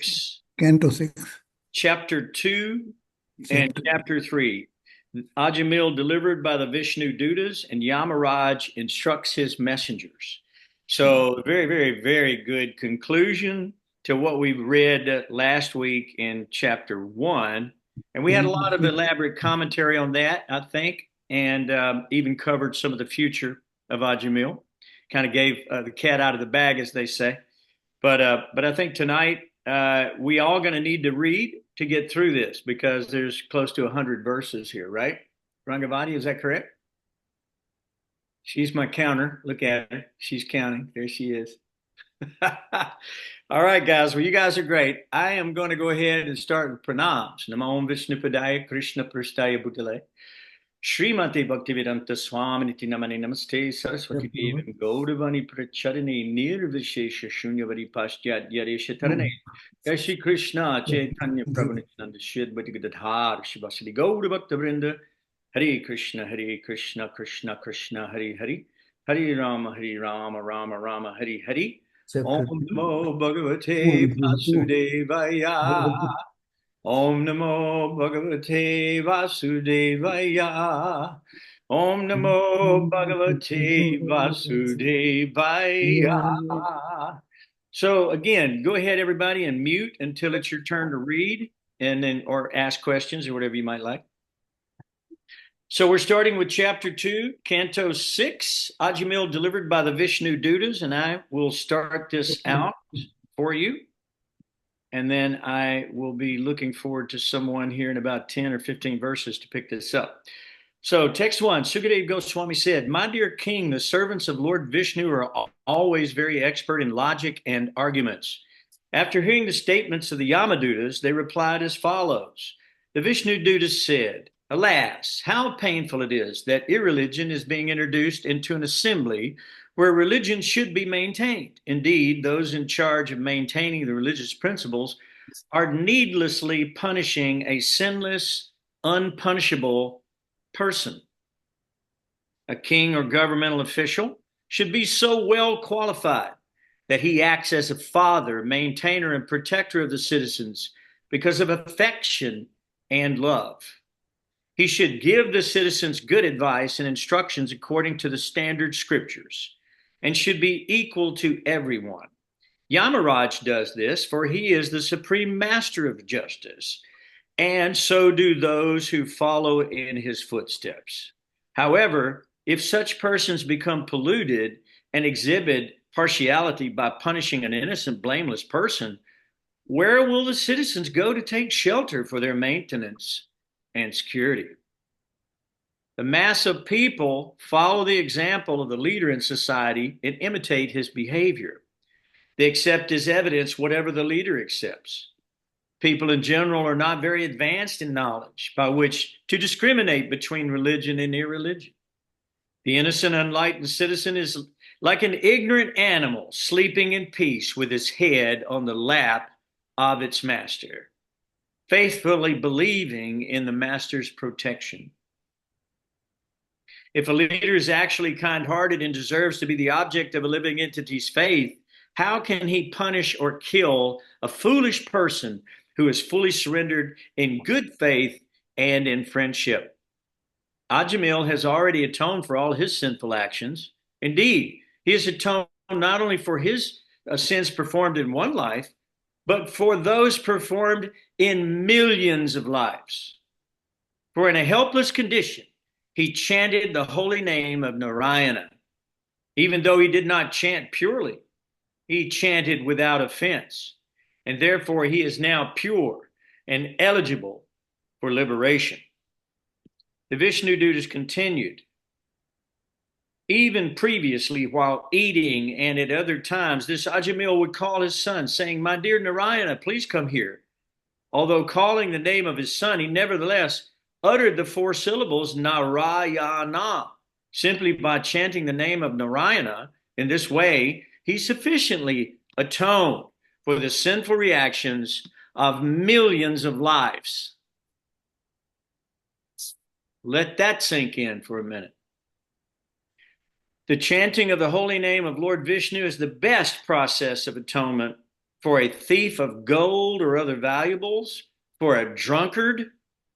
6, Canto 6, Chapter 2 and chapter. Chapter 3. Ajamil delivered by the Vishnu Dutas, and Yamaraj instructs his messengers. So, very, very, very good conclusion to what we read last week in Chapter 1. And we had a lot of elaborate commentary on that, I think, and even covered some of the future of Ajamil. Kind of gave the cat out of the bag, as they say. But I think tonight we all going to need to read to get through this because there's close to 100 verses here, right? Rangavati, is that correct? She's my counter. Look at her. She's counting. There she is. All right, guys. Well, you guys are great. I am going to go ahead and start with pranams. Namo Om Vishnu Padaya Krishna Prasthaya Bhutale. Srimati Bhaktivedanta Swami Niti Namani Namaste Saraswati Devi Gaudavani Pracharini Nirvishesha Shunyavadi Paschat Yaresha Tarane Shri Krishna Chaitanya Prabhu Nityananda Shid Bhatigadadhar Shivasili Gauda Bhakta Vrinda Hare Krishna Krishna Krishna Hare Hare Hare Rama Rama Rama Hare Hare Om Namo Bhagavate Vasudevaya Om Namo Bhagavate Vasudevaya. Om Namo Bhagavate Vasudevaya. So again, go ahead, everybody, and mute until it's your turn to read, and then or ask questions or whatever you might like. So we're starting with Chapter 2, Canto 6, Ajamil delivered by the Vishnu Dutas, and I will start this out for you. And then I will be looking forward to someone here in about 10 or 15 verses to pick this up. So text 1, Sukadeva Goswami said, "My dear king, the servants of Lord Vishnu are always very expert in logic and arguments. After hearing the statements of the Yamadutas, they replied as follows. The Vishnu Dutas said, alas, how painful it is that irreligion is being introduced into an assembly where religion should be maintained. Indeed, those in charge of maintaining the religious principles are needlessly punishing a sinless, unpunishable person. A king or governmental official should be so well qualified that he acts as a father, maintainer, and protector of the citizens because of affection and love. He should give the citizens good advice and instructions according to the standard scriptures and should be equal to everyone. Yamaraj does this, for he is the supreme master of justice, and so do those who follow in his footsteps. However, if such persons become polluted and exhibit partiality by punishing an innocent, blameless person, where will the citizens go to take shelter for their maintenance and security? The mass of people follow the example of the leader in society and imitate his behavior. They accept as evidence whatever the leader accepts. People in general are not very advanced in knowledge by which to discriminate between religion and irreligion. The innocent, unenlightened citizen is like an ignorant animal sleeping in peace with its head on the lap of its master, faithfully believing in the master's protection. If a leader is actually kind-hearted and deserves to be the object of a living entity's faith, how can he punish or kill a foolish person who is fully surrendered in good faith and in friendship? Ajamil has already atoned for all his sinful actions. Indeed, he has atoned not only for his sins performed in one life, but for those performed in millions of lives. For in a helpless condition, he chanted the holy name of Narayana. Even though he did not chant purely, he chanted without offense, and therefore he is now pure and eligible for liberation. The Vishnu Dutas continued. Even previously, while eating and at other times, this Ajamil would call his son, saying, "My dear Narayana, please come here." Although calling the name of his son, he nevertheless uttered the 4 syllables Narayana. Simply by chanting the name of Narayana in this way, he sufficiently atoned for the sinful reactions of millions of lives. Let that sink in for a minute. The chanting of the holy name of Lord Vishnu is the best process of atonement for a thief of gold or other valuables, for a drunkard,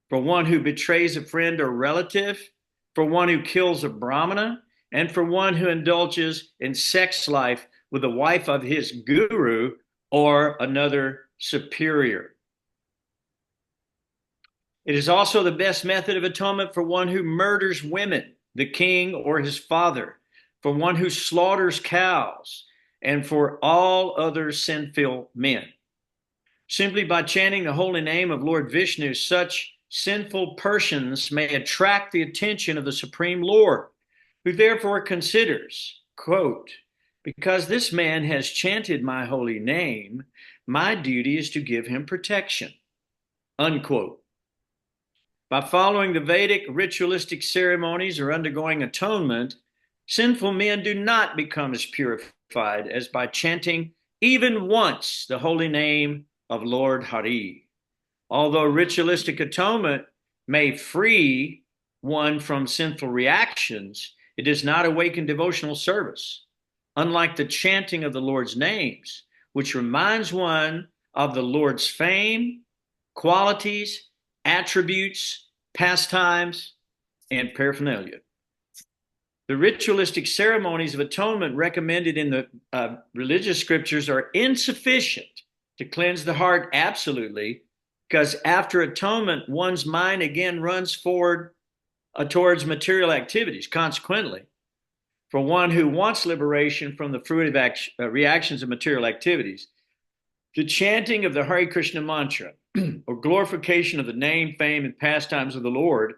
for one who betrays a friend or relative, for one who kills a brahmana, and for one who indulges in sex life with the wife of his guru or another superior. It is also the best method of atonement for one who murders women, the king or his father, for one who slaughters cows, and for all other sinful men. Simply by chanting the holy name of Lord Vishnu, such sinful persons may attract the attention of the Supreme Lord, who therefore considers, quote, because this man has chanted my holy name, my duty is to give him protection, unquote. By following the Vedic ritualistic ceremonies or undergoing atonement, sinful men do not become as purified as by chanting even once the holy name of Lord Hari. Although ritualistic atonement may free one from sinful reactions, it does not awaken devotional service, unlike the chanting of the Lord's names, which reminds one of the Lord's fame, qualities, attributes, pastimes, and paraphernalia. The ritualistic ceremonies of atonement recommended in the religious scriptures are insufficient to cleanse the heart absolutely, because after atonement, one's mind again runs forward towards material activities. Consequently, for one who wants liberation from the fruitive reactions of material activities, the chanting of the Hare Krishna mantra, or glorification of the name, fame, and pastimes of the Lord,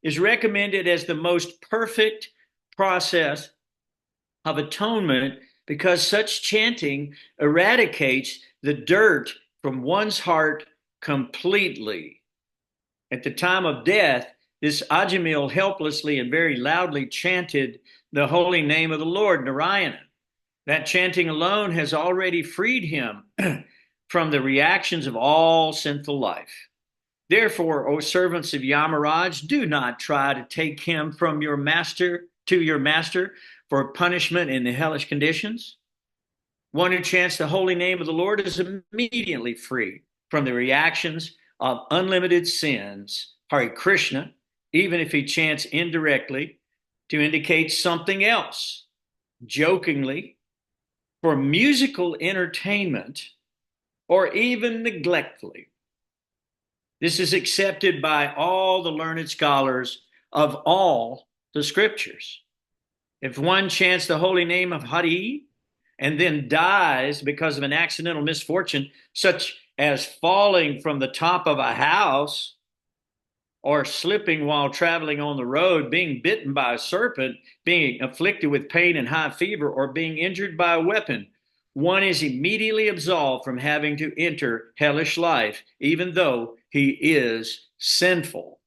is recommended as the most perfect process of atonement, because such chanting eradicates the dirt from one's heart completely. At the time of death, this Ajamila helplessly and very loudly chanted the holy name of the Lord, Narayana. That chanting alone has already freed him from the reactions of all sinful life. Therefore, O servants of Yamaraj, do not try to take him from your master to your master for punishment in the hellish conditions. One who chants the holy name of the Lord is immediately free from the reactions of unlimited sins, Hare Krishna, even if he chants indirectly to indicate something else, jokingly, for musical entertainment, or even neglectfully. This is accepted by all the learned scholars of all the scriptures. If one chants the holy name of Hari and then dies because of an accidental misfortune, such as falling from the top of a house, or slipping while traveling on the road, being bitten by a serpent, being afflicted with pain and high fever, or being injured by a weapon, one is immediately absolved from having to enter hellish life, even though he is sinful.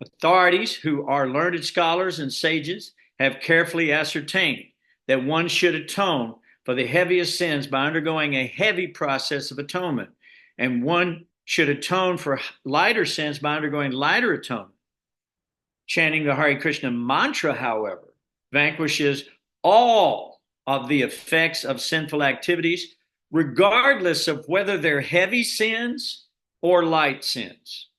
Authorities who are learned scholars and sages have carefully ascertained that one should atone for the heaviest sins by undergoing a heavy process of atonement, and one should atone for lighter sins by undergoing lighter atonement. Chanting the Hare Krishna mantra, however, vanquishes all of the effects of sinful activities, regardless of whether they're heavy sins or light sins.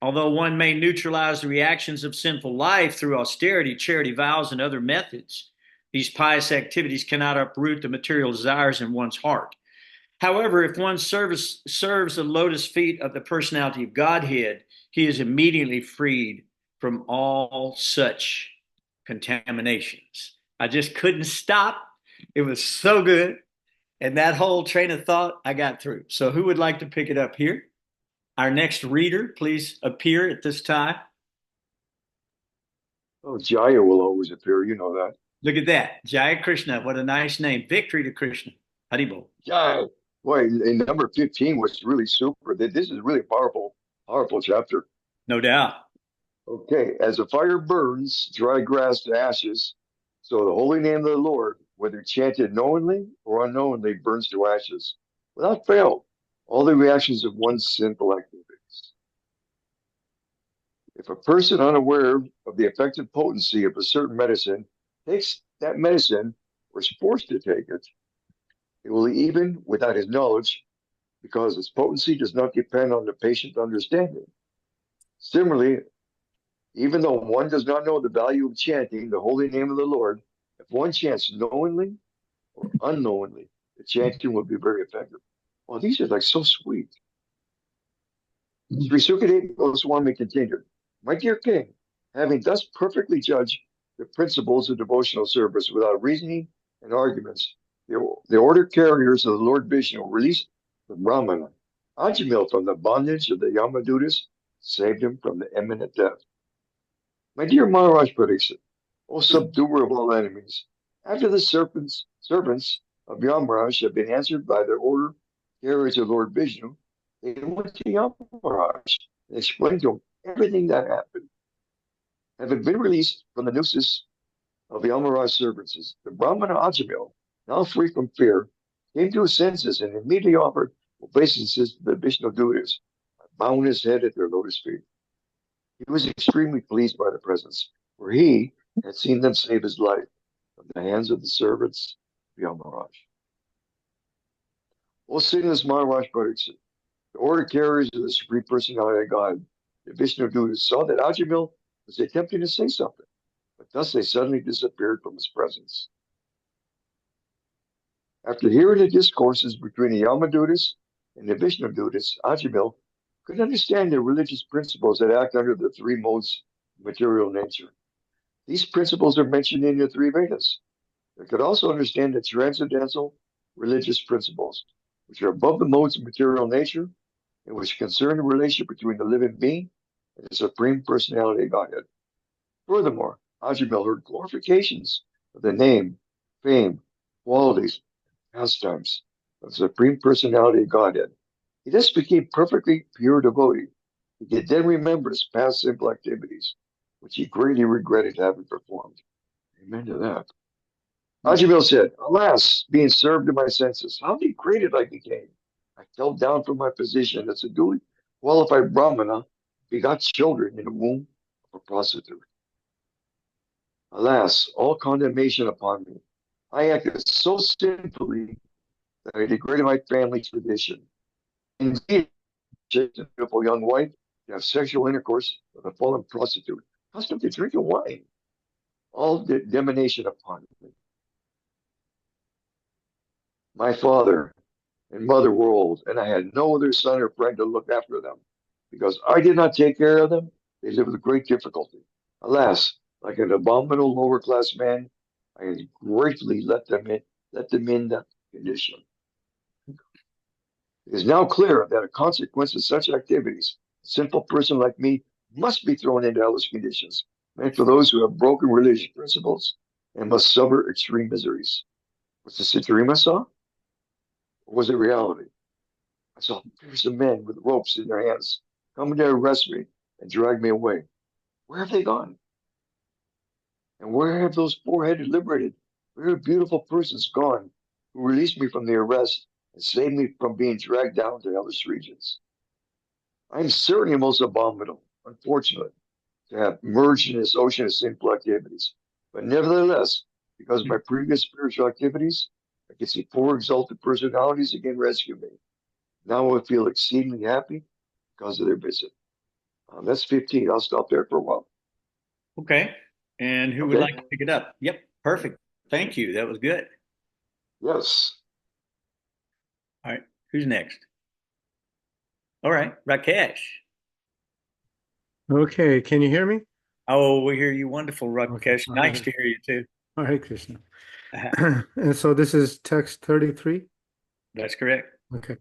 Although one may neutralize the reactions of sinful life through austerity, charity vows, and other methods, these pious activities cannot uproot the material desires in one's heart. However, if one serves the lotus feet of the personality of Godhead, he is immediately freed from all such contaminations. I just couldn't stop. It was so good. And that whole train of thought I got through. So who would like to pick it up here? Our next reader, please appear at this time. Oh, Jaya will always appear. You know that. Look at that. Jaya Krishna. What a nice name. Victory to Krishna. Haribol. Jaya. Boy, and number 15 was really super. This is really powerful, powerful chapter. No doubt. Okay, as a fire burns dry grass to ashes, so the holy name of the Lord, whether chanted knowingly or unknowingly, burns to ashes without fail all the reactions of one's sinful activities. If a person unaware of the effective potency of a certain medicine takes that medicine or is forced to take it, It will even without his knowledge, because its potency does not depend on the patient understanding. Similarly, even though one does not know the value of chanting the holy name of the Lord, if one chants knowingly or unknowingly, the chanting will be very effective. Well, these are like so sweet. Sri Sukadeva Goswami continued, My dear king, having thus perfectly judged the principles of devotional service without reasoning and arguments, the order carriers of the Lord Vishnu released the Brahmana, Ajamil, from the bondage of the Yamadutas, saved him from the imminent death. My dear Maharaj Pariksit, O subduer of all enemies, after the servants of Yamaraj had been answered by the order carriers of Lord Vishnu, they went to Yamaraj and explained to him everything that happened. Having been released from the nooses of the Yamaraj servants, the Brahmana Ajamil, now free from fear, came to his senses and immediately offered obeisances to the Vishnu Dutas, bowing his head at their lotus feet. He was extremely pleased by the presence, for he had seen them save his life from the hands of the servants of Yamaraj. O sinless Maharaj Pariksit, the order carriers of the Supreme Personality of God, the Vishnu Dutas, saw that Ajamil was attempting to say something, but thus they suddenly disappeared from his presence. After hearing the discourses between the Yamadutas and the Vishnu Dutas, Ajamil could understand the religious principles that act under the three modes of material nature. These principles are mentioned in the three Vedas. They could also understand the transcendental religious principles, which are above the modes of material nature and which concern the relationship between the living being and the Supreme Personality of Godhead. Furthermore, Ajamil heard glorifications of the name, fame, qualities, pastimes of the Supreme Personality of Godhead. He thus became perfectly pure devotee. He could then remember his past simple activities, which he greatly regretted having performed. Amen to that. Ajamil said, Alas, being served to my senses, how degraded I became. I fell down from my position as a duly qualified Brahmana, begot children in the womb of a prostitute. Alas, all condemnation upon me. I acted so sinfully that I degraded my family tradition. Indeed, a beautiful young wife to have sexual intercourse with a fallen prostitute, accustomed to drinking wine. All damnation upon me. My father and mother were old, and I had no other son or friend to look after them. Because I did not take care of them, they lived with great difficulty. Alas, like an abominable lower class man, I had gratefully let them in that condition. It is now clear that a consequence of such activities, a sinful person like me must be thrown into hellish conditions, meant for those who have broken religious principles and must suffer extreme miseries. Was this a dream I saw? Or was it reality? I saw fearsome men with ropes in their hands coming to arrest me and drag me away. Where have they gone? And where have those four-headed liberated, very beautiful persons gone who released me from the arrest and saved me from being dragged down to hellish regions? I am certainly most abominable, unfortunate, to have merged in this ocean of sinful activities. But nevertheless, because of my previous spiritual activities, I can see four exalted personalities again rescue me. Now I feel exceedingly happy because of their visit. That's 15. I'll stop there for a while. Okay. And who would like to pick it up? Yep. Perfect. Thank you. That was good. Yes. All right. Who's next? All right. Rakesh. Okay. Can you hear me? Oh, we hear you. Wonderful, Rakesh. Okay. Nice to hear you too. Hare Krishna. And so this is text 33? That's correct. Okay.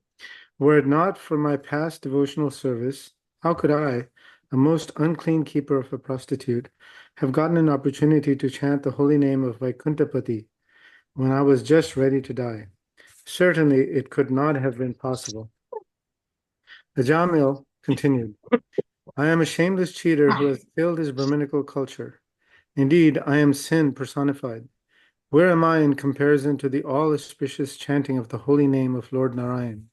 Were it not for my past devotional service, how could I, a most unclean keeper of a prostitute, have gotten an opportunity to chant the holy name of Vaikuntapati when I was just ready to die? Certainly it could not have been possible. Ajamil continued, I am a shameless cheater who has killed his Brahminical culture. Indeed, I am sin personified. Where am I in comparison to the all-auspicious chanting of the holy name of Lord Narayan?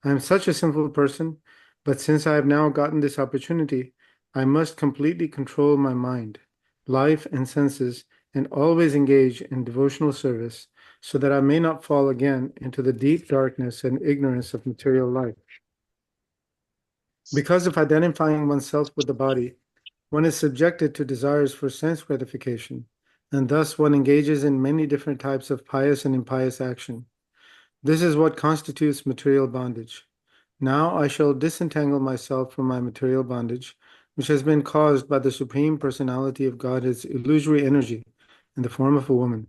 I am such a sinful person, but since I have now gotten this opportunity, I must completely control my mind, life, and senses, and always engage in devotional service, so that I may not fall again into the deep darkness and ignorance of material life. Because of identifying oneself with the body, one is subjected to desires for sense gratification, and thus one engages in many different types of pious and impious action. This is what constitutes material bondage. Now I shall disentangle myself from my material bondage, which has been caused by the Supreme Personality of Godhead's illusory energy in the form of a woman.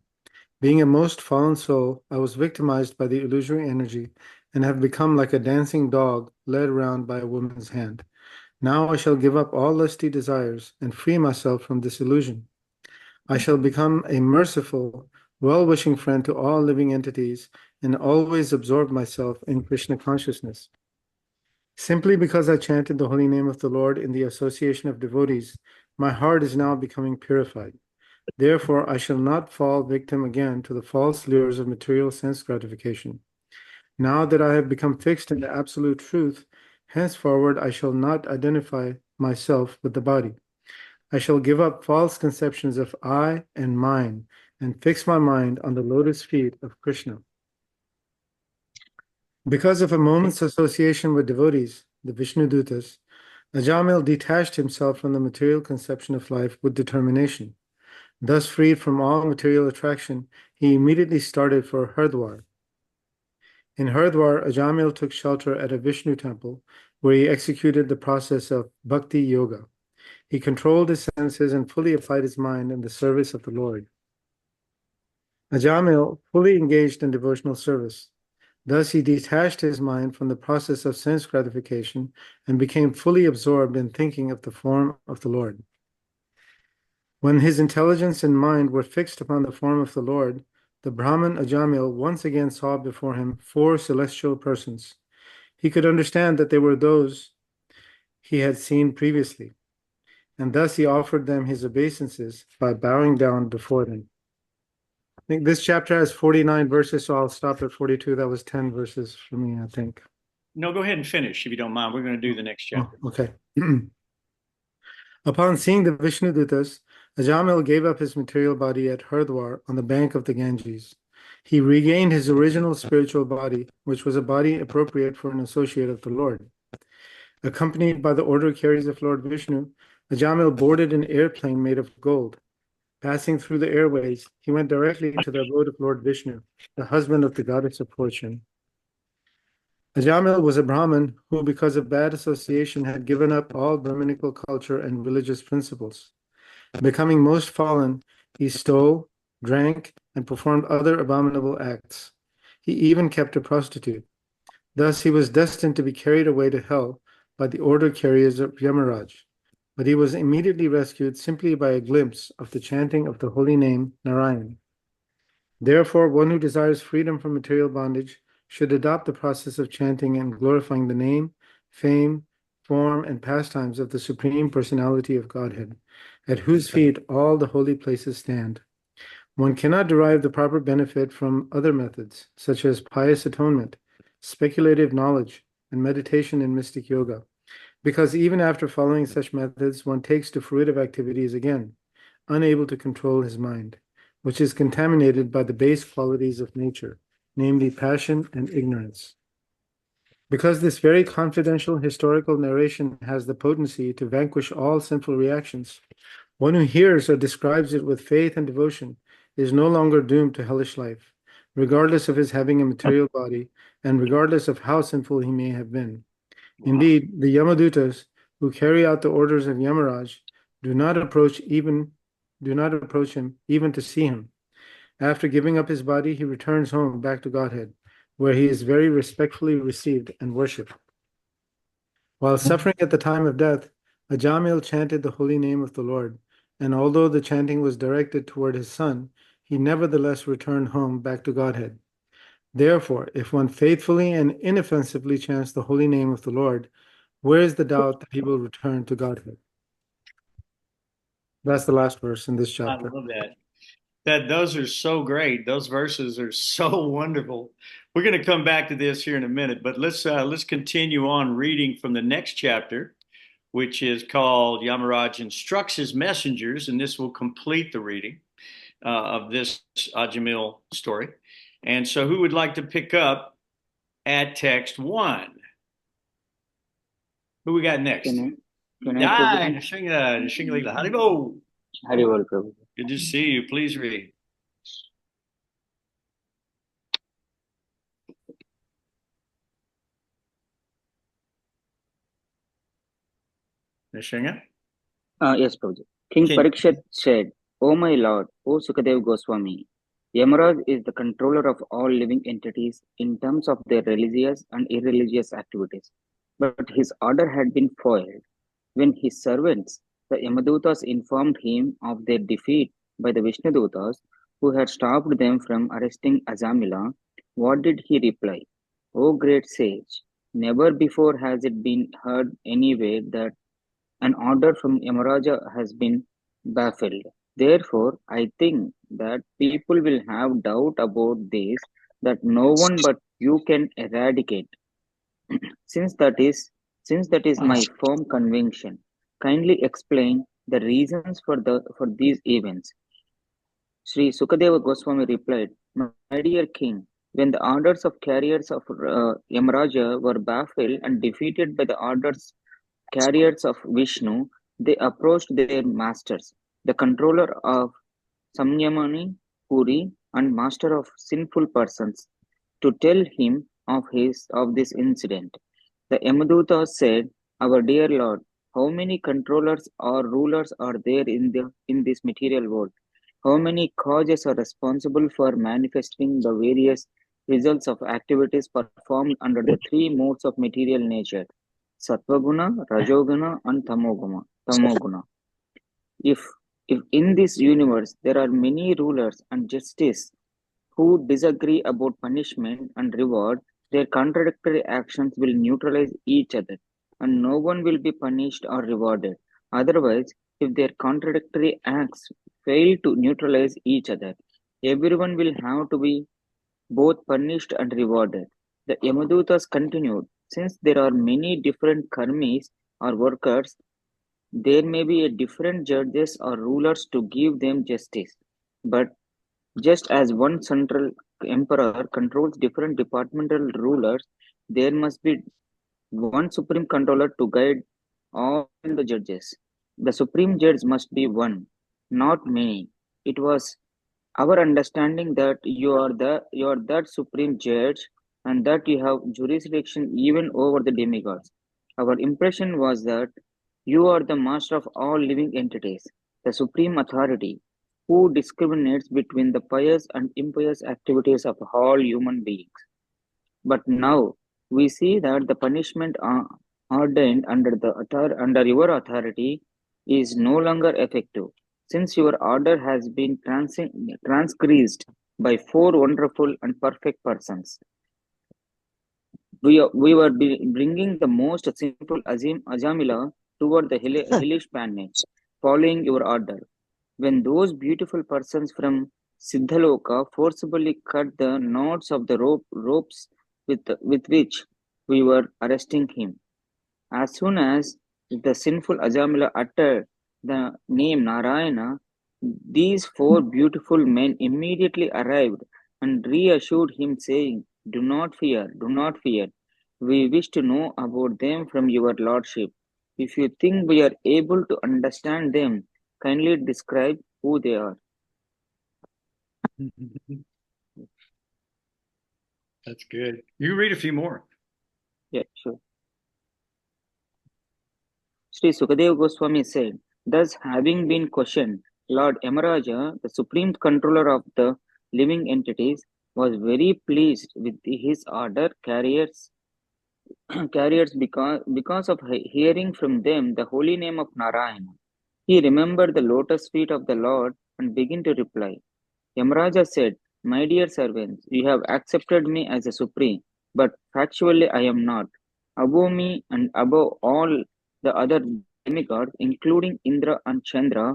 Being a most fallen soul, I was victimized by the illusory energy and have become like a dancing dog led around by a woman's hand. Now I shall give up all lusty desires and free myself from this illusion. I shall become a merciful, well-wishing friend to all living entities and always absorb myself in Krishna consciousness. Simply because I chanted the holy name of the Lord in the association of devotees, my heart is now becoming purified. Therefore, I shall not fall victim again to the false lures of material sense gratification. Now that I have become fixed in the absolute truth, henceforward I shall not identify myself with the body. I shall give up false conceptions of I and mine and fix my mind on the lotus feet of Krishna. Because of a moment's association with devotees, the Vishnudutas, Ajamil detached himself from the material conception of life with determination. Thus freed from all material attraction, he immediately started for Hardwar. In Hardwar, Ajamil took shelter at a Vishnu temple where he executed the process of bhakti yoga. He controlled his senses and fully applied his mind in the service of the Lord. Ajamil fully engaged in devotional service. Thus, he detached his mind from the process of sense gratification and became fully absorbed in thinking of the form of the Lord. When his intelligence and mind were fixed upon the form of the Lord, the Brahmin Ajamil once again saw before him four celestial persons. He could understand that they were those he had seen previously, and thus he offered them his obeisances by bowing down before them. I think this chapter has 49 verses, so I'll stop at 42. That was 10 verses for me, I think. No, go ahead and finish if you don't mind. We're going to do the next chapter. Oh, okay. Upon seeing the Vishnudutas, Ajamil gave up his material body at Hardwar on the bank of the Ganges. He regained his original spiritual body, which was a body appropriate for an associate of the Lord. Accompanied by the order carriers of Lord Vishnu, Ajamil boarded an airplane made of gold. Passing through the airways, he went directly to the abode of Lord Vishnu, the husband of the goddess of fortune. Ajamil was a Brahmin who, because of bad association, had given up all Brahminical culture and religious principles. Becoming most fallen, he stole, drank, and performed other abominable acts. He even kept a prostitute. Thus, he was destined to be carried away to hell by the order carriers of Yamaraj. But he was immediately rescued simply by a glimpse of the chanting of the holy name Narayan. Therefore, one who desires freedom from material bondage should adopt the process of chanting and glorifying the name, fame, form, and pastimes of the Supreme Personality of Godhead, at whose feet all the holy places stand. One cannot derive the proper benefit from other methods, such as pious atonement, speculative knowledge, and meditation in mystic yoga, because even after following such methods, one takes to fruitive activities again, unable to control his mind, which is contaminated by the base qualities of nature, namely passion and ignorance. Because this very confidential historical narration has the potency to vanquish all sinful reactions, one who hears or describes it with faith and devotion is no longer doomed to hellish life, regardless of his having a material body and regardless of how sinful he may have been. Indeed, the Yamadutas who carry out the orders of Yamaraj do not approach him even to see him. After giving up his body, he returns home back to Godhead, where he is very respectfully received and worshipped. While suffering at the time of death, Ajamil chanted the holy name of the Lord, and although the chanting was directed toward his son, he nevertheless returned home back to Godhead. Therefore, if one faithfully and inoffensively chants the holy name of the Lord, where is the doubt that he will return to Godhead? That's the last verse in this I chapter. love that. Those are so great. Those verses are so wonderful. We're going to come back to this here in a minute, but let's continue on reading from the next chapter, which is called Yamaraj Instructs His Messengers, and this will complete the reading of this Ajamil story. And so who would like to pick up at text 1? Who we got next? Can I, Hi, Prabhuji? Nishingalila. Haribo. Haribol, Prabhuji. Good to see you. Please read. Nishinga? Yes, Prabhuji. King Okay. Parikshit said, "O my lord, O Sukadev Goswami, Yamaraj is the controller of all living entities in terms of their religious and irreligious activities. But his order had been foiled when his servants, the Yamadutas, informed him of their defeat by the Vishnudutas, who had stopped them from arresting Ajamila. What did he reply? O great sage, never before has it been heard anywhere that an order from Yamaraja has been baffled. Therefore, I think that people will have doubt about this that no one but you can eradicate. Since that is since that is my firm conviction, kindly explain the reasons for these events." Sri Sukadeva Goswami replied, "My dear king, when the orders of carriers of Yamaraja were baffled and defeated by the orders carriers of Vishnu, they approached their masters, the controller of Samyamani, Puri, and master of sinful persons, to tell him of this incident. The Yamaduta said, "Our dear Lord, how many controllers or rulers are there in this material world? How many causes are responsible for manifesting the various results of activities performed under the three modes of material nature, Sattvaguna, Rajoguna, and Tamoguna? If if in this universe there are many rulers and justice who disagree about punishment and reward, their contradictory actions will neutralize each other, and no one will be punished or rewarded. Otherwise, if their contradictory acts fail to neutralize each other, everyone will have to be both punished and rewarded." The Yamadutas continued, "Since there are many different karmis or workers, there may be a different judges or rulers to give them justice. But just as one central emperor controls different departmental rulers, there must be one supreme controller to guide all the judges. The supreme judge must be one, not many. It was our understanding that you are that supreme judge and that you have jurisdiction even over the demigods. Our impression was that you are the master of all living entities, the supreme authority, who discriminates between the pious and impious activities of all human beings. But now we see that the punishment ordained under your authority is no longer effective, since your order has been transgressed by four wonderful and perfect persons. We were bringing the most simple Ajamila toward the hellish planet, following your order, when those beautiful persons from Siddhaloka forcibly cut the knots of the ropes with which we were arresting him. As soon as the sinful Ajamila uttered the name Narayana, these four beautiful men immediately arrived and reassured him, saying, "Do not fear, do not fear. We wish to know about them from your lordship. If you think we are able to understand them, kindly describe who they are." That's good. You read a few more. Yeah, sure. Sri Sukadeva Goswami said, "Thus having been questioned, Lord Yamaraja, the supreme controller of the living entities, was very pleased with his order carriers because of hearing from them the holy name of Narayana. He remembered the lotus feet of the Lord and began to reply. Yamaraja said, "My dear servants, you have accepted me as a supreme, but factually I am not. Above me and above all the other demigods, including Indra and Chandra,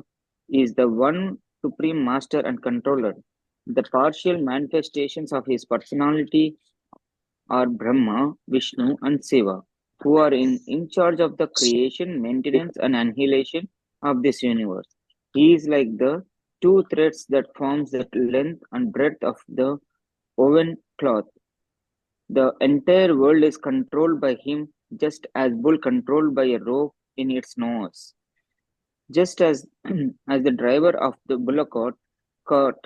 is the one supreme master and controller. The partial manifestations of his personality are Brahma, Vishnu, and Shiva, who are in charge of the creation, maintenance, and annihilation of this universe. He is like the two threads that forms the length and breadth of the woven cloth. The entire world is controlled by him, just as bull controlled by a rope in its nose. Just as as the driver of the bullock cart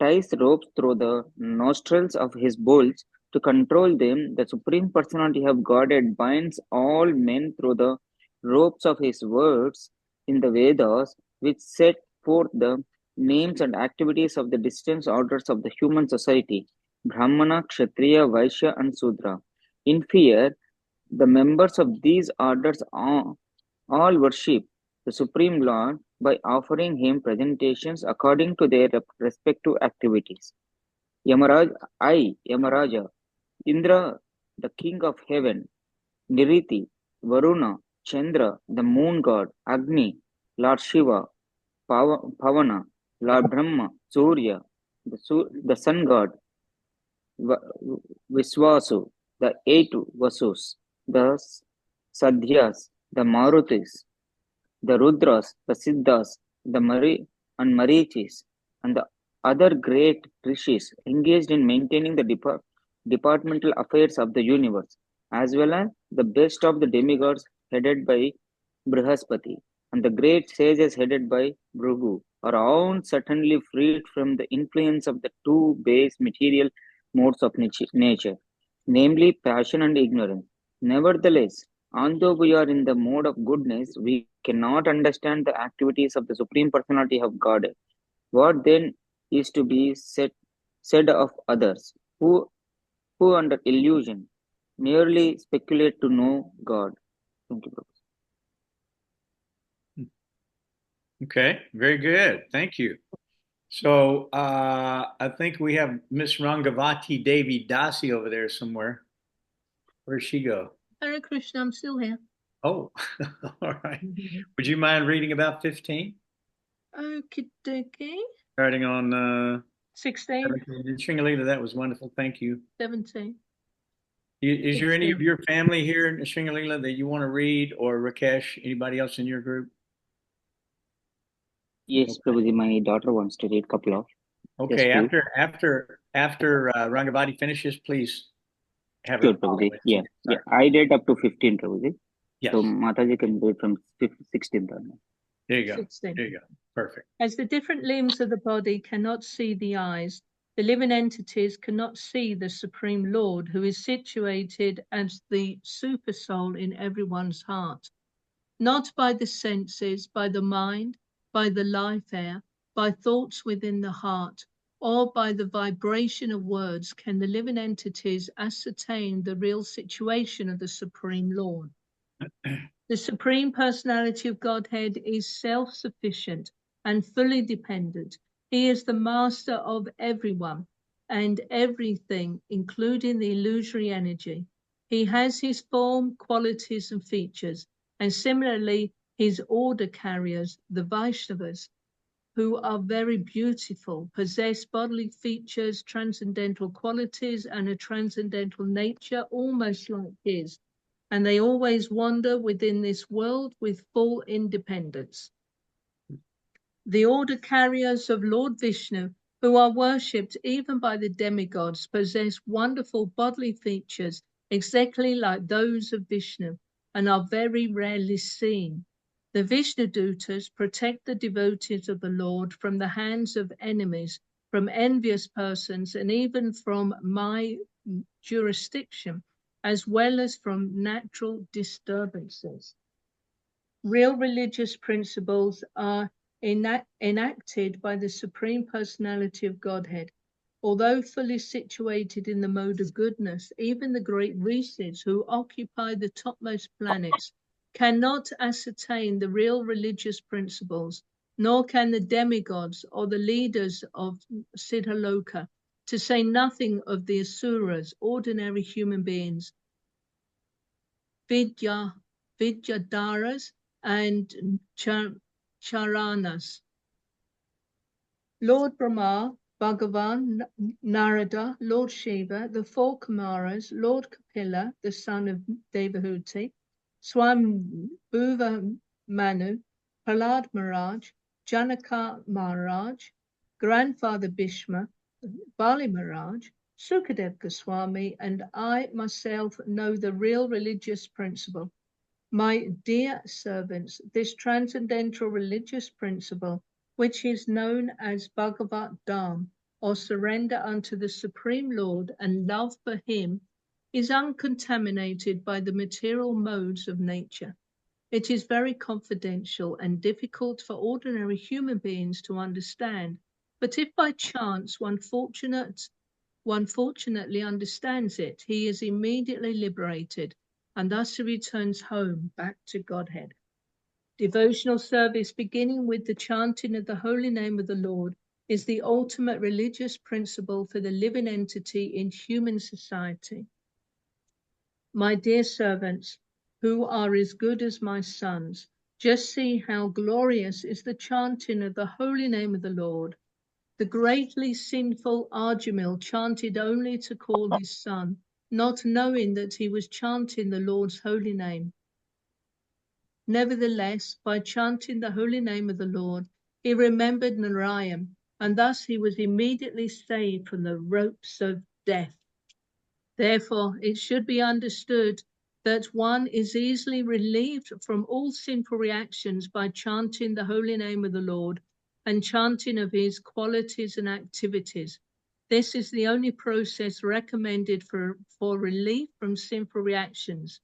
ties ropes through the nostrils of his bulls to control them, the Supreme Personality of Godhead binds all men through the ropes of his words in the Vedas, which set forth the names and activities of the distinct orders of the human society: Brahmana, Kshatriya, Vaishya, and Sudra. In fear, the members of these orders all worship the Supreme Lord by offering him presentations according to their respective activities. Yamaraja, Indra, the king of heaven, Niriti, Varuna, Chandra, the moon god, Agni, Lord Shiva, Pavana, Lord Brahma, Surya, the sun god, Viswasu, the eight Vasus, the Sadhyas, the Marutis, the Rudras, the Siddhas, the and Marichis, and the other great rishis engaged in maintaining the departmental affairs of the universe, as well as the best of the demigods headed by Brihaspati, and the great sages headed by Bhrigu, are all certainly freed from the influence of the two base material modes of nature, namely passion and ignorance. Nevertheless, although we are in the mode of goodness, we cannot understand the activities of the Supreme Personality of God. What then is to be said of others who under illusion merely speculate to know God? Thank you, Prabhu. Okay, very good. Thank you. So I think we have Miss Rangavati Devi Dasi over there somewhere. Where'd she go? Hare Krishna, I'm still here. Oh, all right. Would you mind reading about 15? Okie dokie. Starting on 16, Sringalila, that was wonderful. Thank you. 17. Is there any of 16. your family here in Sringalila that you want to read, or Rakesh, anybody else in your group? Yes, Prabhuji, my daughter wants to read a couple of. Okay, Yes, please. after Rangavati finishes, please have Sure, it follow Prabhuji. it. Yeah. I read up to 15, Prabhuji. Yes. So Mataji can read from 16th on. There you go. 16. There you go. Perfect. As the different limbs of the body cannot see the eyes, the living entities cannot see the Supreme Lord, who is situated as the super soul in everyone's heart. Not by the senses, by the mind, by the life air, by thoughts within the heart, or by the vibration of words can the living entities ascertain the real situation of the Supreme Lord. The Supreme Personality of Godhead is self-sufficient and fully dependent. He is the master of everyone and everything, including the illusory energy. He has his form, qualities, and features, and similarly, his order carriers, the Vaishnavas, who are very beautiful, possess bodily features, transcendental qualities, and a transcendental nature almost like his. And they always wander within this world with full independence. The order carriers of Lord Vishnu, who are worshipped even by the demigods, possess wonderful bodily features exactly like those of Vishnu and are very rarely seen. The Vishnu Dutas protect the devotees of the Lord from the hands of enemies, from envious persons, and even from my jurisdiction, as well as from natural disturbances. Real religious principles are enacted by the Supreme Personality of Godhead. Although fully situated in the mode of goodness, even the great rishis who occupy the topmost planets cannot ascertain the real religious principles, nor can the demigods or the leaders of Siddhaloka, to say nothing of the asuras, ordinary human beings, Vidyadharas and Charanas. Lord Brahma, Bhagavan, Narada, Lord Shiva, the four Kumaras, Lord Kapila, the son of Devahuti, Swambhuva Manu, Prahlad Maharaj, Janaka Maharaj, Grandfather Bhishma, Bali Maharaj, Sukadev Goswami and I myself know the real religious principle. My dear servants, this transcendental religious principle, which is known as Bhagavatam, or surrender unto the Supreme Lord and love for Him, is uncontaminated by the material modes of nature. It is very confidential and difficult for ordinary human beings to understand. But if by chance one fortunately understands it, he is immediately liberated, and thus he returns home back to Godhead. Devotional service, beginning with the chanting of the holy name of the Lord, is the ultimate religious principle for the living entity in human society. My dear servants, who are as good as my sons, just see how glorious is the chanting of the holy name of the Lord. The greatly sinful Ajamila chanted only to call his son, not knowing that he was chanting the Lord's holy name. Nevertheless, by chanting the holy name of the Lord, he remembered Narayan, and thus he was immediately saved from the ropes of death. Therefore, it should be understood that one is easily relieved from all sinful reactions by chanting the holy name of the Lord and chanting of his qualities and activities. This is the only process recommended for relief from sinful reactions.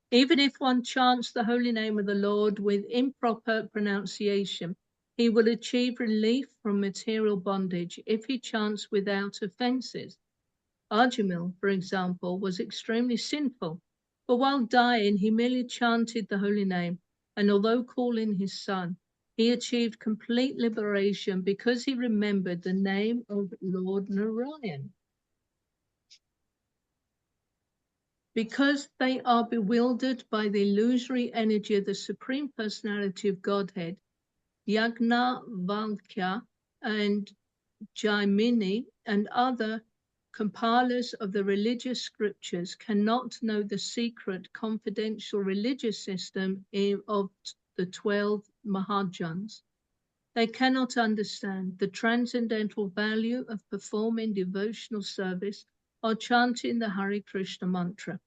Even if one chants the holy name of the Lord with improper pronunciation, he will achieve relief from material bondage if he chants without offenses. Ajamila, for example, was extremely sinful, but while dying, he merely chanted the holy name, and although calling his son, he achieved complete liberation because he remembered the name of Lord Narayan. Because they are bewildered by the illusory energy of the Supreme Personality of Godhead, Yajnavalkya and Jaimini and other compilers of the religious scriptures cannot know the secret confidential religious system of the 12 Mahajans. They cannot understand the transcendental value of performing devotional service or chanting the Hare Krishna mantra,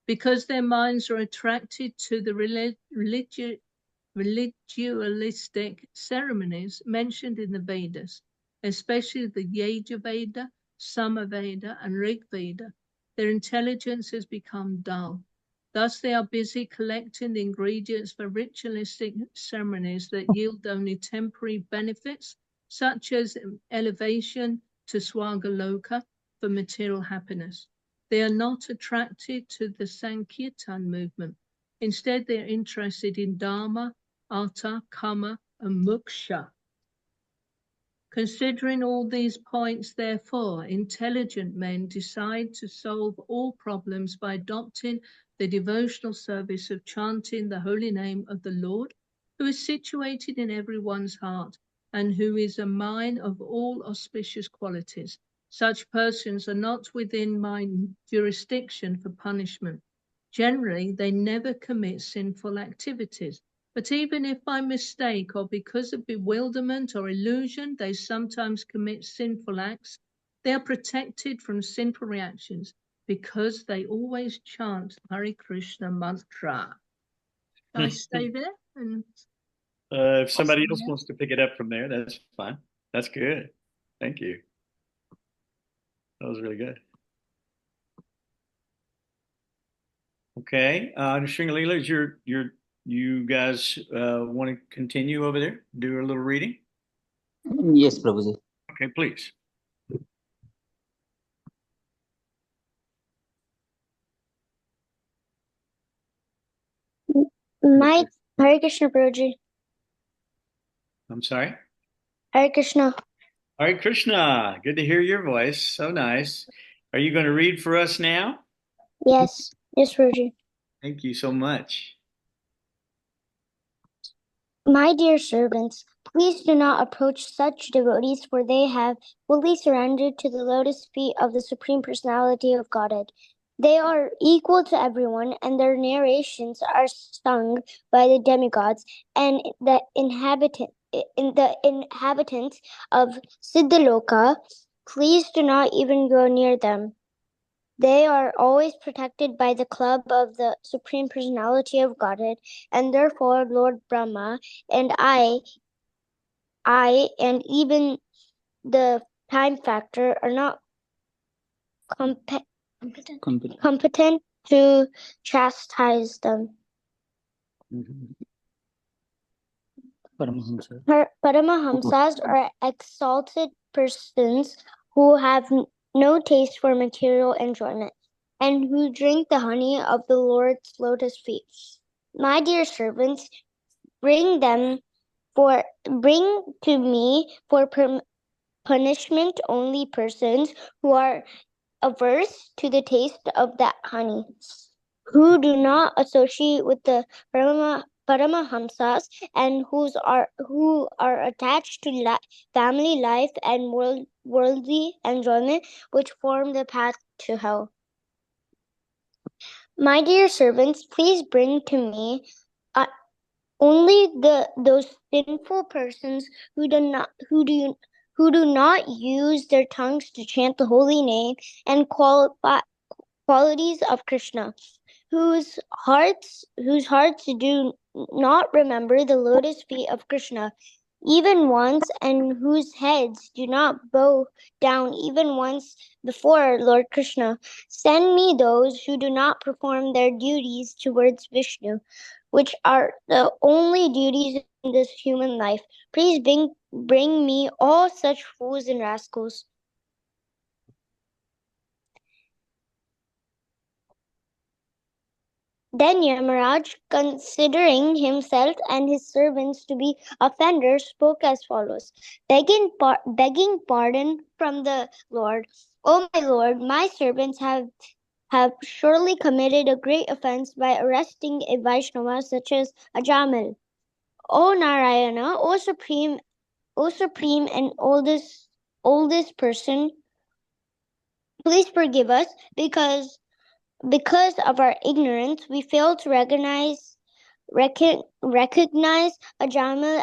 because their minds are attracted to the ritualistic ceremonies mentioned in the Vedas, especially the Yajur Veda, Samaveda, and Rig Veda. Their intelligence has become dull. Thus, they are busy collecting the ingredients for ritualistic ceremonies that yield only temporary benefits, such as elevation to Swargaloka for material happiness. They are not attracted to the Sankirtan movement. Instead, they are interested in Dharma, Artha, Kama, and Moksha. Considering all these points, therefore, intelligent men decide to solve all problems by adopting the devotional service of chanting the holy name of the Lord, who is situated in everyone's heart and who is a mine of all auspicious qualities. Such persons are not within my jurisdiction for punishment. Generally, they never commit sinful activities. But even if by mistake or because of bewilderment or illusion, they sometimes commit sinful acts, they are protected from sinful reactions because they always chant Hare Krishna mantra. Shall I stay there? And if somebody else wants to pick it up from there, that's fine. That's good. Thank you. That was really good. Okay, Sringalila, is you guys want to continue over there? Do a little reading? Yes, Prabhuji. Okay, please. My Hare Krishna, Prabhuji. I'm sorry? Hare Krishna. Hare Krishna. Good to hear your voice. So nice. Are you going to read for us now? Yes, Prabhuji. Thank you so much. My dear servants, please do not approach such devotees, for they have fully surrendered to the lotus feet of the Supreme Personality of Godhead. They are equal to everyone, and their narrations are sung by the demigods and the inhabitants of Siddhaloka please do not even go near them. They are always protected by the club of the Supreme Personality of Godhead, and therefore Lord Brahma and I and even the time factor are not competent to chastise them. Paramahamsas are exalted persons who have no taste for material enjoyment and who drink the honey of the Lord's lotus feet. My dear servants, bring to me for punishment only persons who are averse to the taste of that honey, who do not associate with the Paramahamsas, and who are attached to family life and worldly enjoyment, which form the path to hell. My dear servants, please bring to me only those sinful persons who do not use their tongues to chant the holy name and qualities of Krishna, whose hearts do not remember the lotus feet of Krishna even once, and whose heads do not bow down even once before Lord Krishna. Send me those who do not perform their duties towards Vishnu, which are the only duties in this human life. Please bring me all such fools and rascals. Then Yamaraj, considering himself and his servants to be offenders, spoke as follows, begging pardon from the Lord. O my Lord, my servants have surely committed a great offense by arresting a Vaishnava such as Ajamila. O Narayana, O supreme and oldest person, please forgive us because of our ignorance, we fail to recognize Ajamil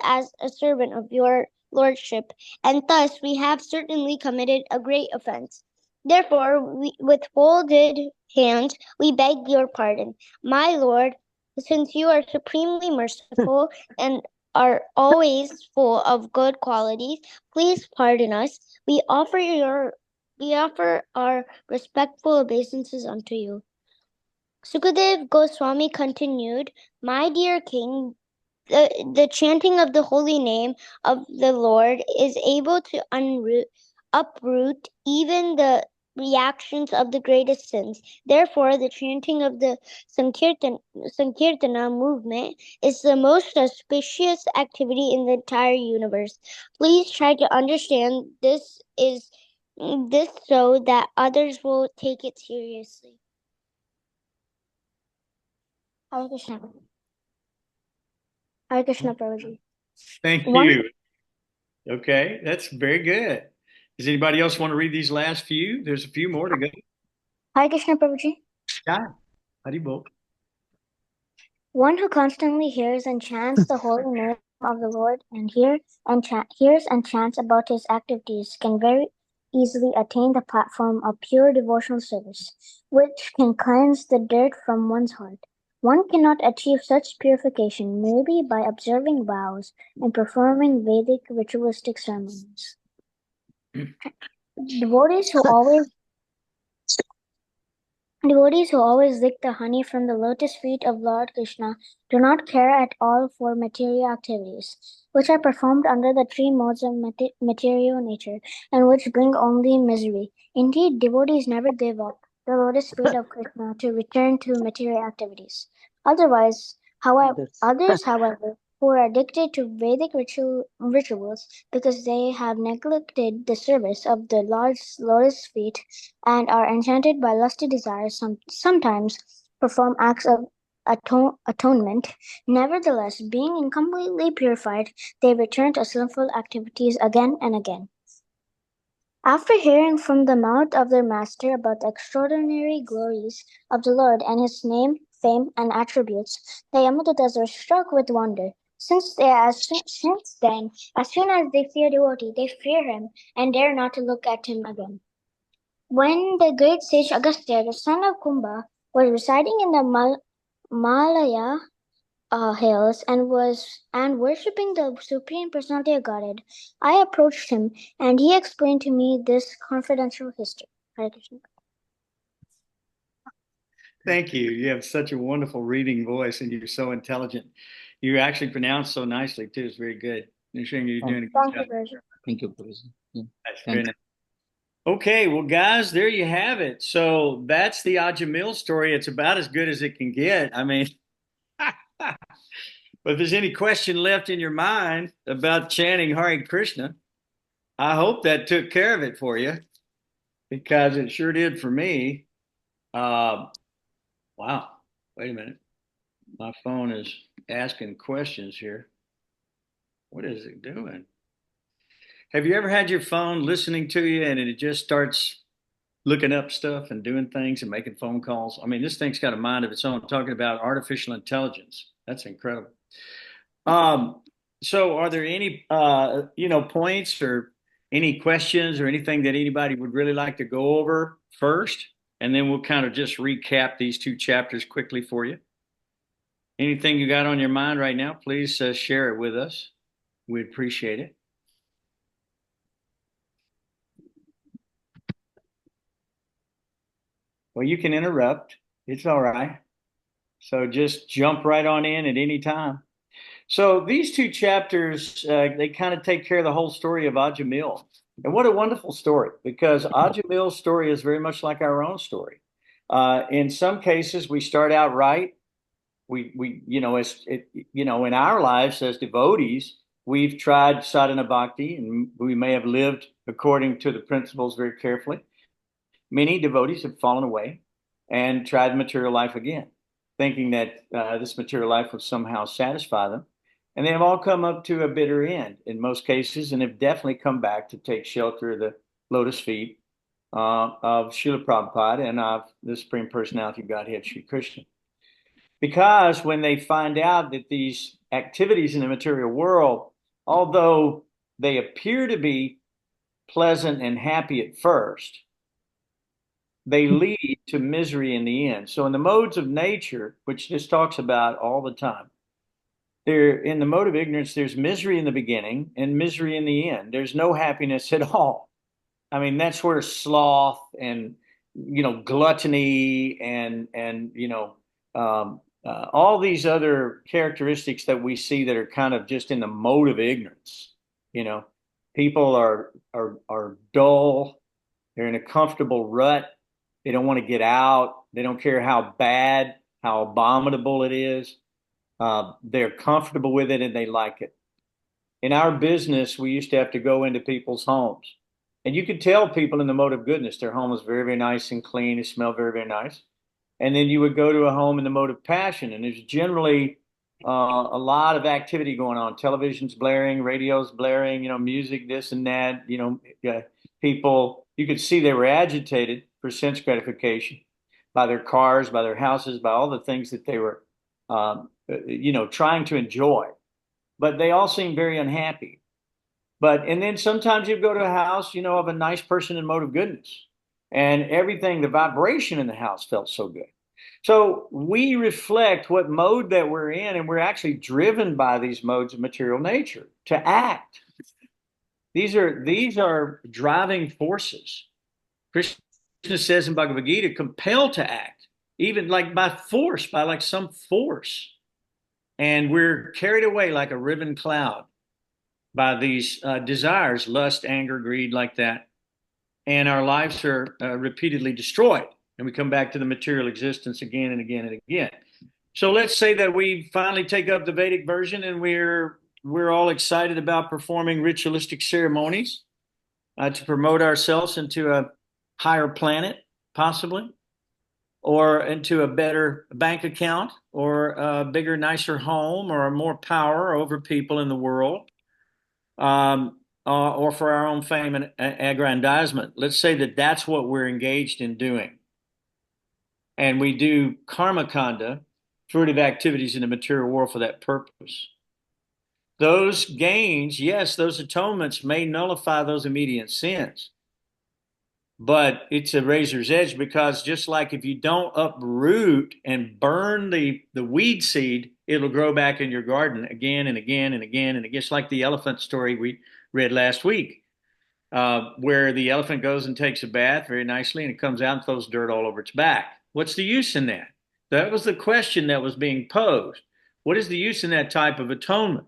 as a servant of your lordship, and thus we have certainly committed a great offense. Therefore, with folded hands, we beg your pardon. My lord, since you are supremely merciful and are always full of good qualities, please pardon us. We offer our respectful obeisances unto you. Sukadev Goswami continued, my dear king, the chanting of the holy name of the Lord is able to uproot even the reactions of the greatest sins. Therefore, the chanting of the Sankirtana movement is the most auspicious activity in the entire universe. Please try to understand this so that others will take it seriously. Hare Krishna. Hare Krishna, Prabhuji. Thank you. Okay, that's very good. Does anybody else want to read these last few? There's a few more to go. Hare Krishna, Prabhuji. Yeah, Haribol. One who constantly hears and chants the holy name of the Lord and hears and chants about his activities can very easily attain the platform of pure devotional service, which can cleanse the dirt from one's heart. One cannot achieve such purification merely by observing vows and performing Vedic ritualistic ceremonies. Devotees who always lick the honey from the lotus feet of Lord Krishna do not care at all for material activities, which are performed under the three modes of material nature, and which bring only misery. Indeed, devotees never give up the lotus feet of Krishna to return to material activities. Others, however, who are addicted to Vedic rituals because they have neglected the service of the Lord's lotus feet and are enchanted by lusty desires, sometimes perform acts of atonement. Nevertheless, being incompletely purified, they return to sinful activities again and again. After hearing from the mouth of their master about the extraordinary glories of the Lord and his name, fame, and attributes, the Yamadutas were struck with wonder. Since then, as soon as they see a devotee, they fear him and dare not to look at him again. When the great sage Agastya, the son of Kumbha, was residing in the Malaya hills and worshipping the Supreme Personality of Godhead, I approached him and he explained to me this confidential history. Hare Krishna. Thank you. You have such a wonderful reading voice, and you're so intelligent. You actually pronounce so nicely too. It's very good. You're showing you're doing a good job. Thank you, Prabhuji. Yeah. That's very nice. Okay, well, guys, there you have it. So that's the Ajamil story. It's about as good as it can get. I mean, but if there's any question left in your mind about chanting Hare Krishna, I hope that took care of it for you, because it sure did for me. Wow. Wait a minute. My phone is asking questions here. What is it doing? Have you ever had your phone listening to you and it just starts looking up stuff and doing things and making phone calls? I mean, this thing's got a mind of its own. Talking about artificial intelligence. That's incredible. So are there any points or any questions or anything that anybody would really like to go over first? And then we'll kind of just recap these two chapters quickly for you. Anything you got on your mind right now, please share it with us. We'd appreciate it. Well, you can interrupt. It's all right. So just jump right on in at any time. So these two chapters, they kind of take care of the whole story of Ajamil. And what a wonderful story, because Ajamil's story is very much like our own story. In some cases, we start out right. In our lives as devotees, we've tried sadhana bhakti, and we may have lived according to the principles very carefully. Many devotees have fallen away and tried material life again, thinking that this material life would somehow satisfy them. And they have all come up to a bitter end in most cases, and have definitely come back to take shelter of the lotus feet of Srila Prabhupada and of the Supreme Personality of Godhead, Sri Krishna. Because when they find out that these activities in the material world, although they appear to be pleasant and happy at first, they lead to misery in the end. So in the modes of nature, which this talks about all the time, in the mode of ignorance, there's misery in the beginning and misery in the end. There's no happiness at all. I mean, that's where sloth and, gluttony and all these other characteristics that we see that are kind of just in the mode of ignorance. People are dull. They're in a comfortable rut. They don't want to get out. They don't care how bad, how abominable it is. They're comfortable with it and they like it. In our business, we used to have to go into people's homes. And you could tell people in the mode of goodness, their home was very, very nice and clean. It smelled very, very nice. And then you would go to a home in the mode of passion, and there's generally a lot of activity going on. Television's blaring, radio's blaring, music, this and that. People, you could see they were agitated for sense gratification by their cars, by their houses, by all the things that they were, trying to enjoy. But they all seemed very unhappy. And then sometimes you go to a house, of a nice person in mode of goodness. And everything, the vibration in the house felt so good. So we reflect what mode that we're in, and we're actually driven by these modes of material nature to act. These are driving forces. Krishna says in Bhagavad Gita, compelled to act, even like by force, by like some force. And we're carried away like a riven cloud by these desires, lust, anger, greed, like that. And our lives are repeatedly destroyed. And we come back to the material existence again and again and again. So let's say that we finally take up the Vedic version, and we're all excited about performing ritualistic ceremonies to promote ourselves into a higher planet, possibly, or into a better bank account, or a bigger, nicer home, or more power over people in the world. Or for our own fame and aggrandizement. Let's say that that's what we're engaged in doing. And we do karma kanda, fruitive activities in the material world for that purpose. those gains, yes, those atonements may nullify those immediate sins. But it's a razor's edge, because just like if you don't uproot and burn the weed seed, it'll grow back in your garden again and again and again and again. It's like the elephant story we read last week, where the elephant goes and takes a bath very nicely, and it comes out and throws dirt all over its back. What's the use in that? That was the question that was being posed. What is the use in that type of atonement?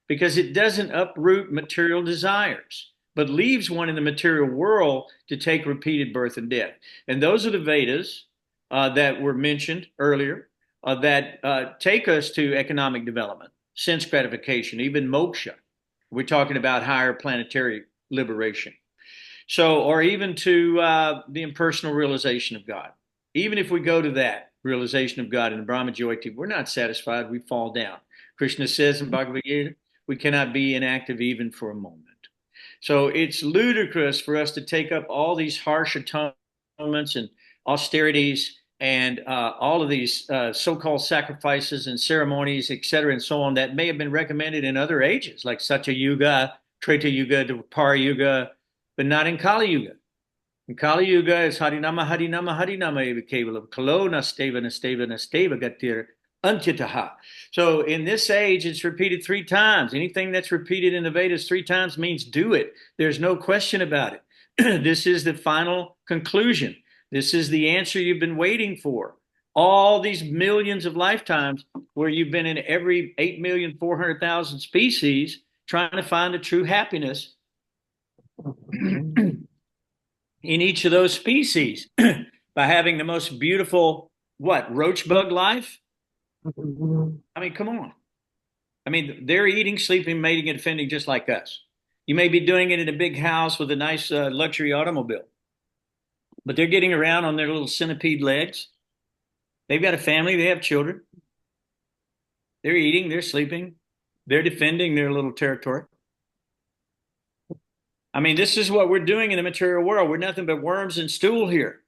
Because it doesn't uproot material desires, but leaves one in the material world to take repeated birth and death. And those are the Vedas that were mentioned earlier, that take us to economic development, sense gratification, even moksha. We're talking about higher planetary liberation. So, or even to the impersonal realization of God. Even if we go to that realization of God in the Brahma Jyoti, we're not satisfied, we fall down. Krishna says in Bhagavad Gita, we cannot be inactive even for a moment. So it's ludicrous for us to take up all these harsh atonements and austerities and all of these so-called sacrifices and ceremonies, et cetera, and so on, that may have been recommended in other ages, like Satya Yuga, Treta Yuga, Dwapara Yuga, but not in Kali Yuga. In Kali Yuga, it's Harinama, Harinama, Harinama eva kevalam, Kalo nasteva, nasteva, nasteva gatir antyataha. So in this age, it's repeated 3 times. Anything that's repeated in the Vedas 3 times means do it. There's no question about it. This is the final conclusion. This is the answer you've been waiting for. All these millions of lifetimes where you've been in every 8,400,000 species trying to find a true happiness in each of those species by having the most beautiful, roach bug life? I mean, come on. I mean, they're eating, sleeping, mating, and defending just like us. You may be doing it in a big house with a nice luxury automobile, but they're getting around on their little centipede legs. They've got a family, they have children. They're eating, they're sleeping, they're defending their little territory. I mean, this is what we're doing in the material world. We're nothing but worms and stool here.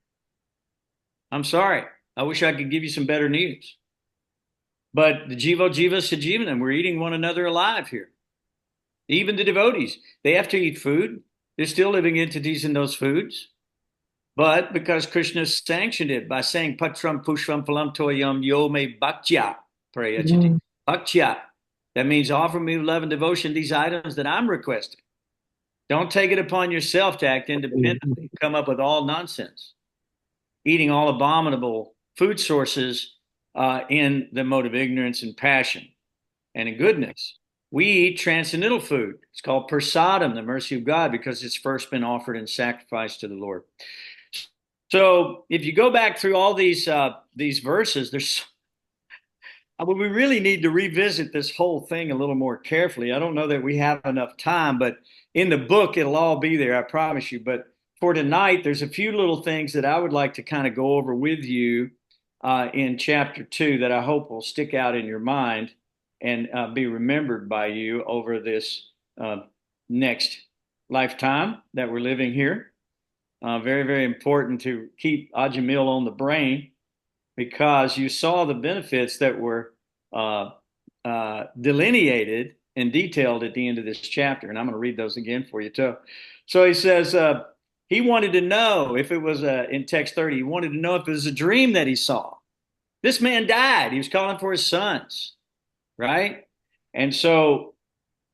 I'm sorry. I wish I could give you some better news. But the Jivo Jiva Sajivanam, we're eating one another alive here. Even the devotees, they have to eat food. They're still living entities in those foods. But because Krishna sanctioned it by saying, Patram Pushram Phalam Toyam Yo Me Bhaktya Prayachati. Bhaktya. That means offer me love and devotion these items that I'm requesting. Don't take it upon yourself to act independently, come up with all nonsense, eating all abominable food sources in the mode of ignorance and passion and in goodness. We eat transcendental food. It's called prasadam, the mercy of God, because it's first been offered in sacrifice to the Lord. So if you go back through all these verses, we really need to revisit this whole thing a little more carefully. I don't know that we have enough time, but in the book, it'll all be there, I promise you. But for tonight, there's a few little things that I would like to kind of go over with you in chapter 2 that I hope will stick out in your mind and be remembered by you over this next lifetime that we're living here. Very, very important to keep Ajamila on the brain, because you saw the benefits that were delineated and detailed at the end of this chapter. And I'm going to read those again for you too. So he says, he wanted to know if it was in text 30, he wanted to know if it was a dream that he saw. This man died. He was calling for his sons, right? And so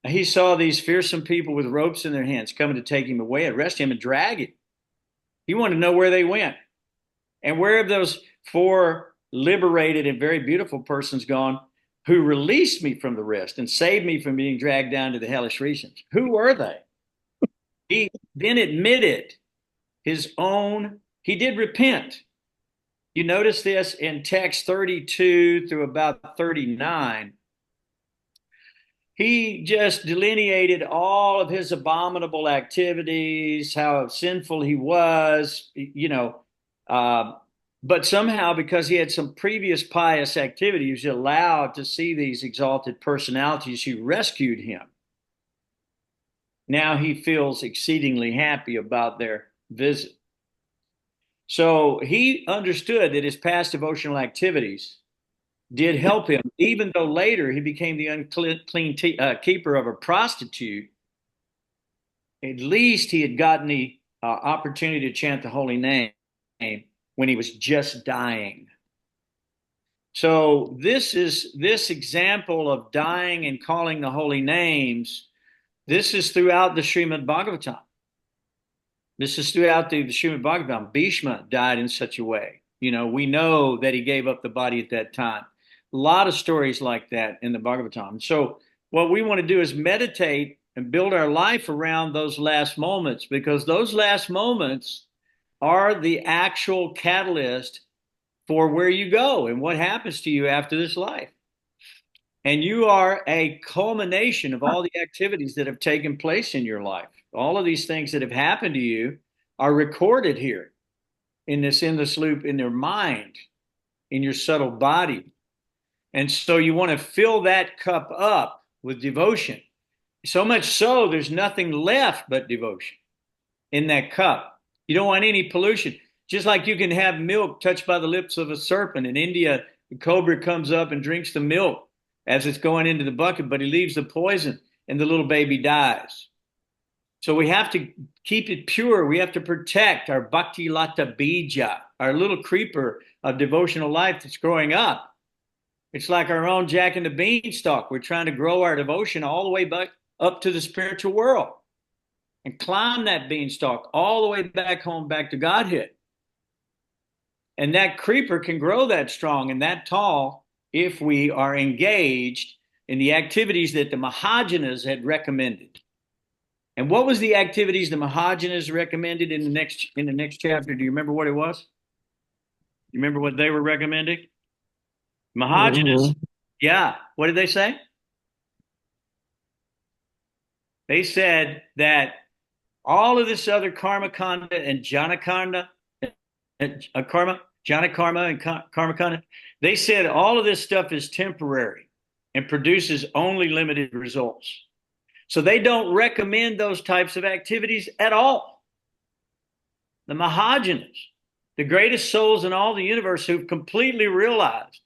he saw these fearsome people with ropes in their hands coming to take him away, arrest him, and drag him. He wanted to know where they went. And where have those 4 liberated and very beautiful persons gone who released me from the rest and saved me from being dragged down to the hellish regions? Who were they? He then admitted he did repent. You notice this in text 32 through about 39. He just delineated all of his abominable activities, how sinful he was, but somehow, because he had some previous pious activity, he was allowed to see these exalted personalities who rescued him. Now he feels exceedingly happy about their visit. So he understood that his past devotional activities did help him, even though later he became the unclean keeper of a prostitute. At least he had gotten the opportunity to chant the holy name when he was just dying. So this example of dying and calling the holy names. This is throughout the Srimad Bhagavatam. This is throughout the Srimad Bhagavatam. Bhishma died in such a way. We know that he gave up the body at that time. A lot of stories like that in the Bhagavatam. So what we want to do is meditate and build our life around those last moments, because those last moments are the actual catalyst for where you go and what happens to you after this life. And you are a culmination of all the activities that have taken place in your life. All of these things that have happened to you are recorded here in this endless loop in your mind, in your subtle body. And so you want to fill that cup up with devotion. So much so, there's nothing left but devotion in that cup. You don't want any pollution. Just like you can have milk touched by the lips of a serpent. In India, the cobra comes up and drinks the milk as it's going into the bucket, but he leaves the poison and the little baby dies. So we have to keep it pure. We have to protect our bhakti lata bija, our little creeper of devotional life that's growing up. It's like our own Jack and the Beanstalk. We're trying to grow our devotion all the way back up to the spiritual world and climb that beanstalk all the way back home, back to Godhead. And that creeper can grow that strong and that tall if we are engaged in the activities that the Mahajanas had recommended. And what was the activities the Mahajanas recommended in the next chapter? Do you remember what it was? You remember what they were recommending? Mahajanas. Yeah. What did they say? They said that all of this other karma kanda and jhana kanda, jhana karma and karma kanda, they said all of this stuff is temporary and produces only limited results. So they don't recommend those types of activities at all. The Mahajanas, the greatest souls in all the universe who've completely realized,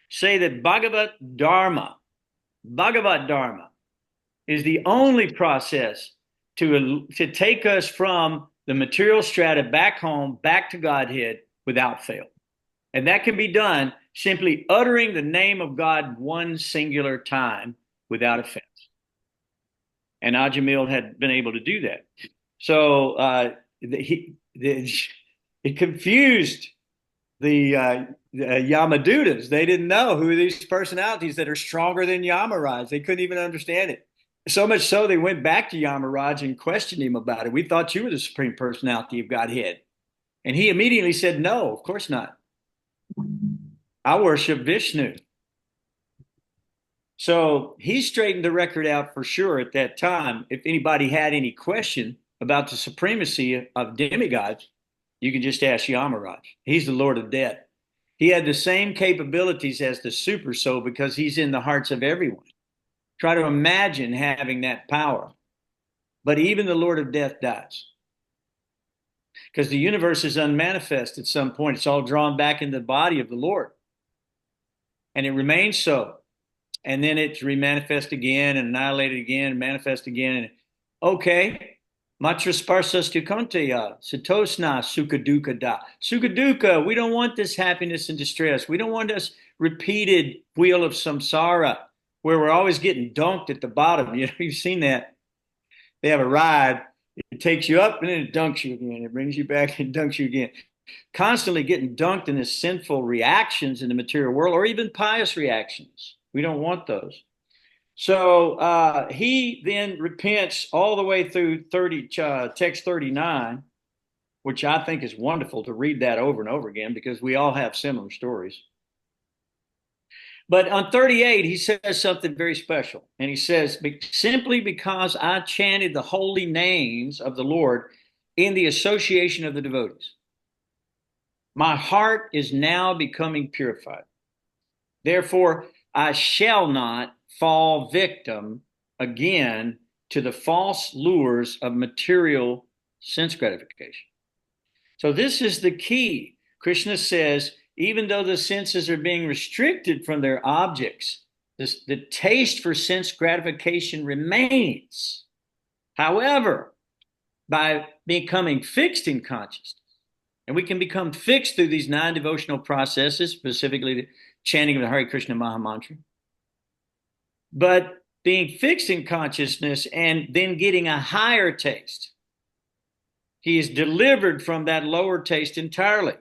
say that Bhagavat Dharma is the only process to take us from the material strata back home, back to Godhead without fail. And that can be done simply uttering the name of God one singular time without offense. And Ajamila had been able to do that. So it confused the Yamadutas. They didn't know who are these personalities that are stronger than Yamaraj. They couldn't even understand it. So much so they went back to Yamaraj and questioned him about it. We thought you were the supreme personality of Godhead. And he immediately said, no, of course not. I worship Vishnu. So he straightened the record out for sure at that time. If anybody had any question about the supremacy of demigods, you can just ask Yamaraj. He's the Lord of Death. He had the same capabilities as the super soul because he's in the hearts of everyone. Try to imagine having that power. But even the Lord of Death dies. Because the universe is unmanifest at some point. It's all drawn back into the body of the Lord. And it remains so. And then it's remanifest again and annihilated again and manifest again. And okay, matra sparsastu kanteya, satosna sukaduka da. Sukaduka, we don't want this happiness and distress. We don't want this repeated wheel of samsara where we're always getting dunked at the bottom. You've seen that. They have a ride. It takes you up and then it dunks you again. It brings you back and dunks you again. Constantly getting dunked in the sinful reactions in the material world or even pious reactions. We don't want those. So he then repents all the way through text 39, which I think is wonderful to read that over and over again because we all have similar stories. But on 38, he says something very special. And he says, simply because I chanted the holy names of the Lord in the association of the devotees, my heart is now becoming purified. Therefore, I shall not fall victim again to the false lures of material sense gratification. So this is the key. Krishna says, even though the senses are being restricted from their objects, the taste for sense gratification remains. However, by becoming fixed in consciousness, and we can become fixed through these non-devotional processes, specifically the chanting of the Hare Krishna Maha Mantra, but being fixed in consciousness and then getting a higher taste, he is delivered from that lower taste entirely.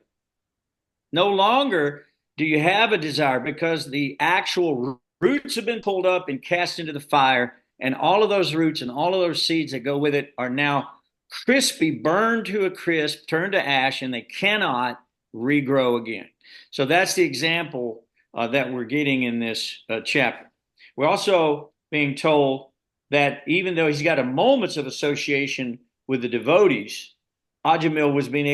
No longer do you have a desire, because the actual roots have been pulled up and cast into the fire, and all of those roots and all of those seeds that go with it are now crispy, burned to a crisp, turned to ash, and they cannot regrow again. So that's the example that we're getting in this chapter. We're also being told that even though he's got a moments of association with the devotees, Ajamila was being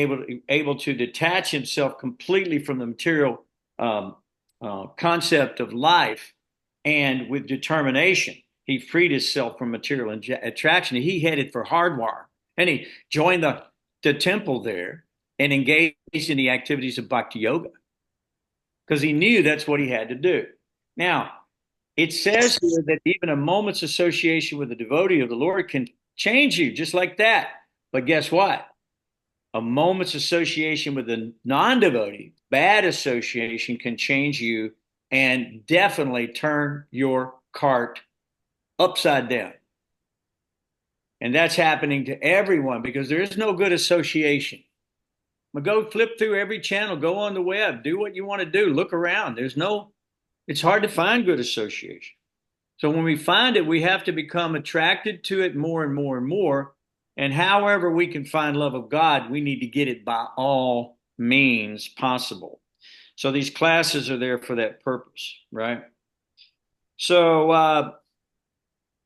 able to detach himself completely from the material concept of life, and with determination, he freed himself from material attraction. He headed for Hardwar, and he joined the temple there and engaged in the activities of bhakti yoga, because he knew that's what he had to do. Now, it says here that even a moment's association with a devotee of the Lord can change you just like that. But guess what? A moment's association with a non-devotee, bad association, can change you and definitely turn your cart upside down. And that's happening to everyone, because there is no good association. But go flip through every channel, go on the web, do what you want to do, look around. It's hard to find good association. So when we find it, we have to become attracted to it more and more and more. And however we can find love of God, we need to get it by all means possible. So these classes are there for that purpose, right? So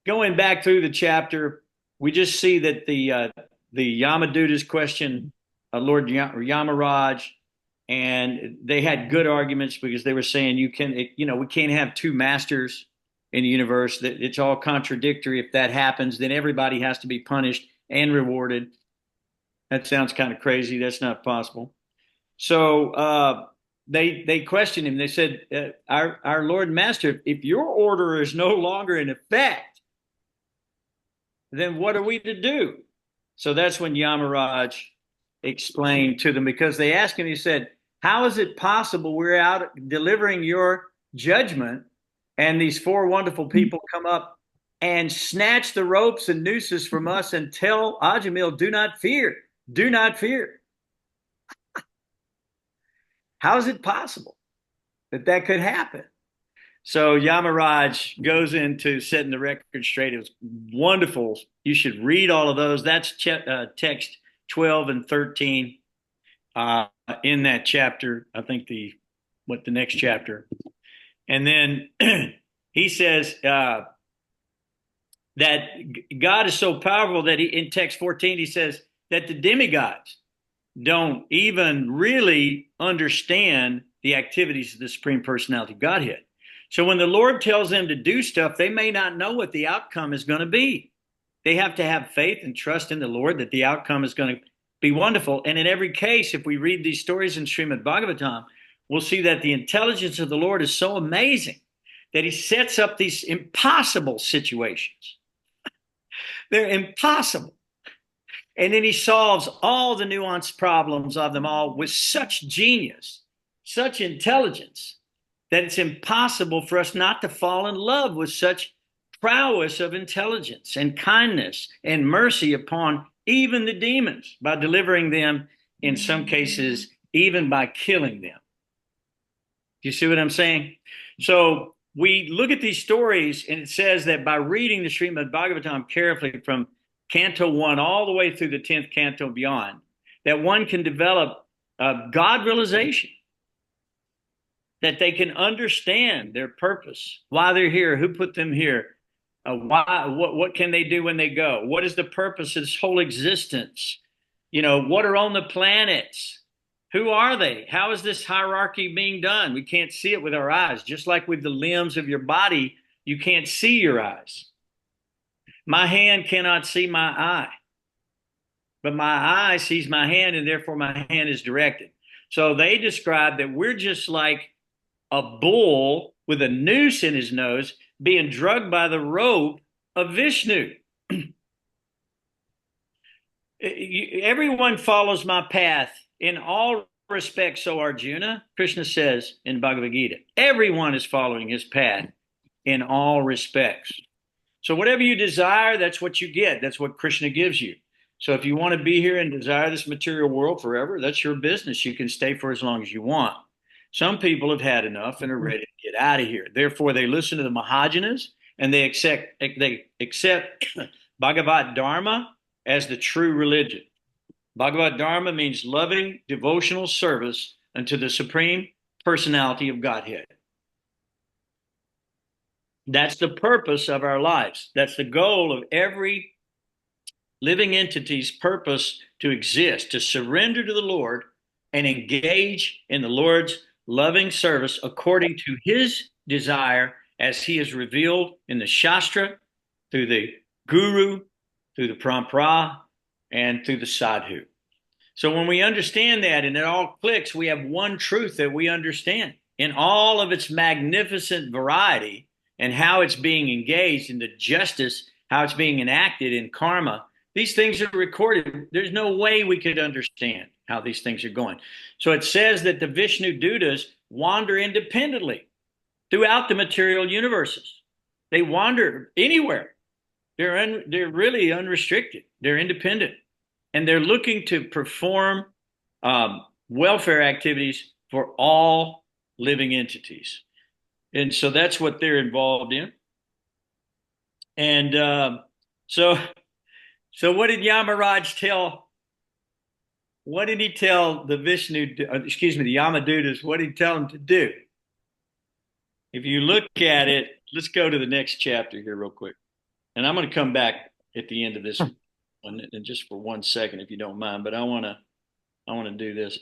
going back through the chapter, we just see that the Yamadutas question Lord Yamaraj, and they had good arguments, because they were saying we can't have two masters in the universe. That it's all contradictory. If that happens, then everybody has to be punished and rewarded. That sounds kind of crazy. That's not possible. So they questioned him. They said, our Lord Master, if your order is no longer in effect, then what are we to do? So that's when Yamaraj explained to them, because they asked him, he said, how is it possible we're out delivering your judgment, and these four wonderful people come up and snatch the ropes and nooses from us and tell Ajamil, do not fear, do not fear. How is it possible that could happen? So Yamaraj goes into setting the record straight. It was wonderful. You should read all of those. That's text 12 and 13 in that chapter. I think the next chapter. And then he says that God is so powerful that in text 14, he says that the demigods don't even really understand the activities of the Supreme Personality of Godhead. So when the Lord tells them to do stuff, they may not know what the outcome is going to be. They have to have faith and trust in the Lord that the outcome is going to be wonderful. And in every case, if we read these stories in Srimad Bhagavatam, we'll see that the intelligence of the Lord is so amazing that he sets up these impossible situations. They're impossible. And then he solves all the nuanced problems of them all with such genius, such intelligence, that it's impossible for us not to fall in love with such prowess of intelligence and kindness and mercy upon even the demons, by delivering them, in some cases, even by killing them. Do you see what I'm saying? So we look at these stories, and it says that by reading the Srimad Bhagavatam carefully from Canto 1 all the way through the 10th canto and beyond, that one can develop God realization, that they can understand their purpose, why they're here, who put them here, what can they do when they go, what is the purpose of this whole existence, what are on the planets, who are they, how is this hierarchy being done? We can't see it with our eyes, just like with the limbs of your body, you can't see your eyes. My hand cannot see my eye, but my eye sees my hand, and therefore my hand is directed. So they describe that we're just like a bull with a noose in his nose being drugged by the rope of Vishnu. Everyone follows my path in all respects, so Arjuna. Krishna says in Bhagavad Gita, everyone is following his path in all respects. So whatever you desire, that's what you get. That's what Krishna gives you. So if you want to be here and desire this material world forever, that's your business. You can stay for as long as you want. Some people have had enough and are ready to get out of here. Therefore, they listen to the Mahajanas and they accept Bhagavad Dharma as the true religion. Bhagavad Dharma means loving devotional service unto the Supreme Personality of Godhead. That's the purpose of our lives. That's the goal of every living entity's purpose to exist, to surrender to the Lord and engage in the Lord's loving service according to his desire as he is revealed in the Shastra, through the Guru, through the Parampara, and through the Sadhu. So when we understand that and it all clicks, we have one truth that we understand in all of its magnificent variety and how it's being engaged in the justice, how it's being enacted in karma. These things are recorded. There's no way we could understand how these things are going. So it says that the Vishnu Dutas wander independently throughout the material universes. They wander anywhere. They're really unrestricted. They're independent. And they're looking to perform welfare activities for all living entities. And so that's what they're involved in. And so what did Yamaraj tell? What did he tell the the Yamadutas? What did he tell them to do? If you look at it, let's go to the next chapter here real quick. And I'm going to come back at the end of this one, and just for 1 second, if you don't mind, but I want to do this.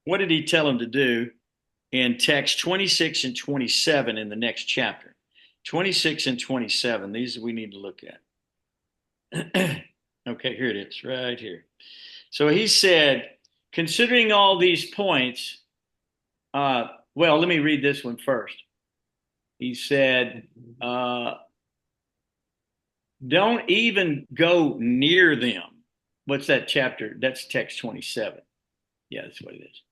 What did he tell them to do in text 26 and 27 in the next chapter? 26 and 27, these we need to look at. Okay, here it is, right here. So he said, considering all these points, well, let me read this one first. He said, don't even go near them. What's that chapter? That's text 27. Yeah, that's what it is.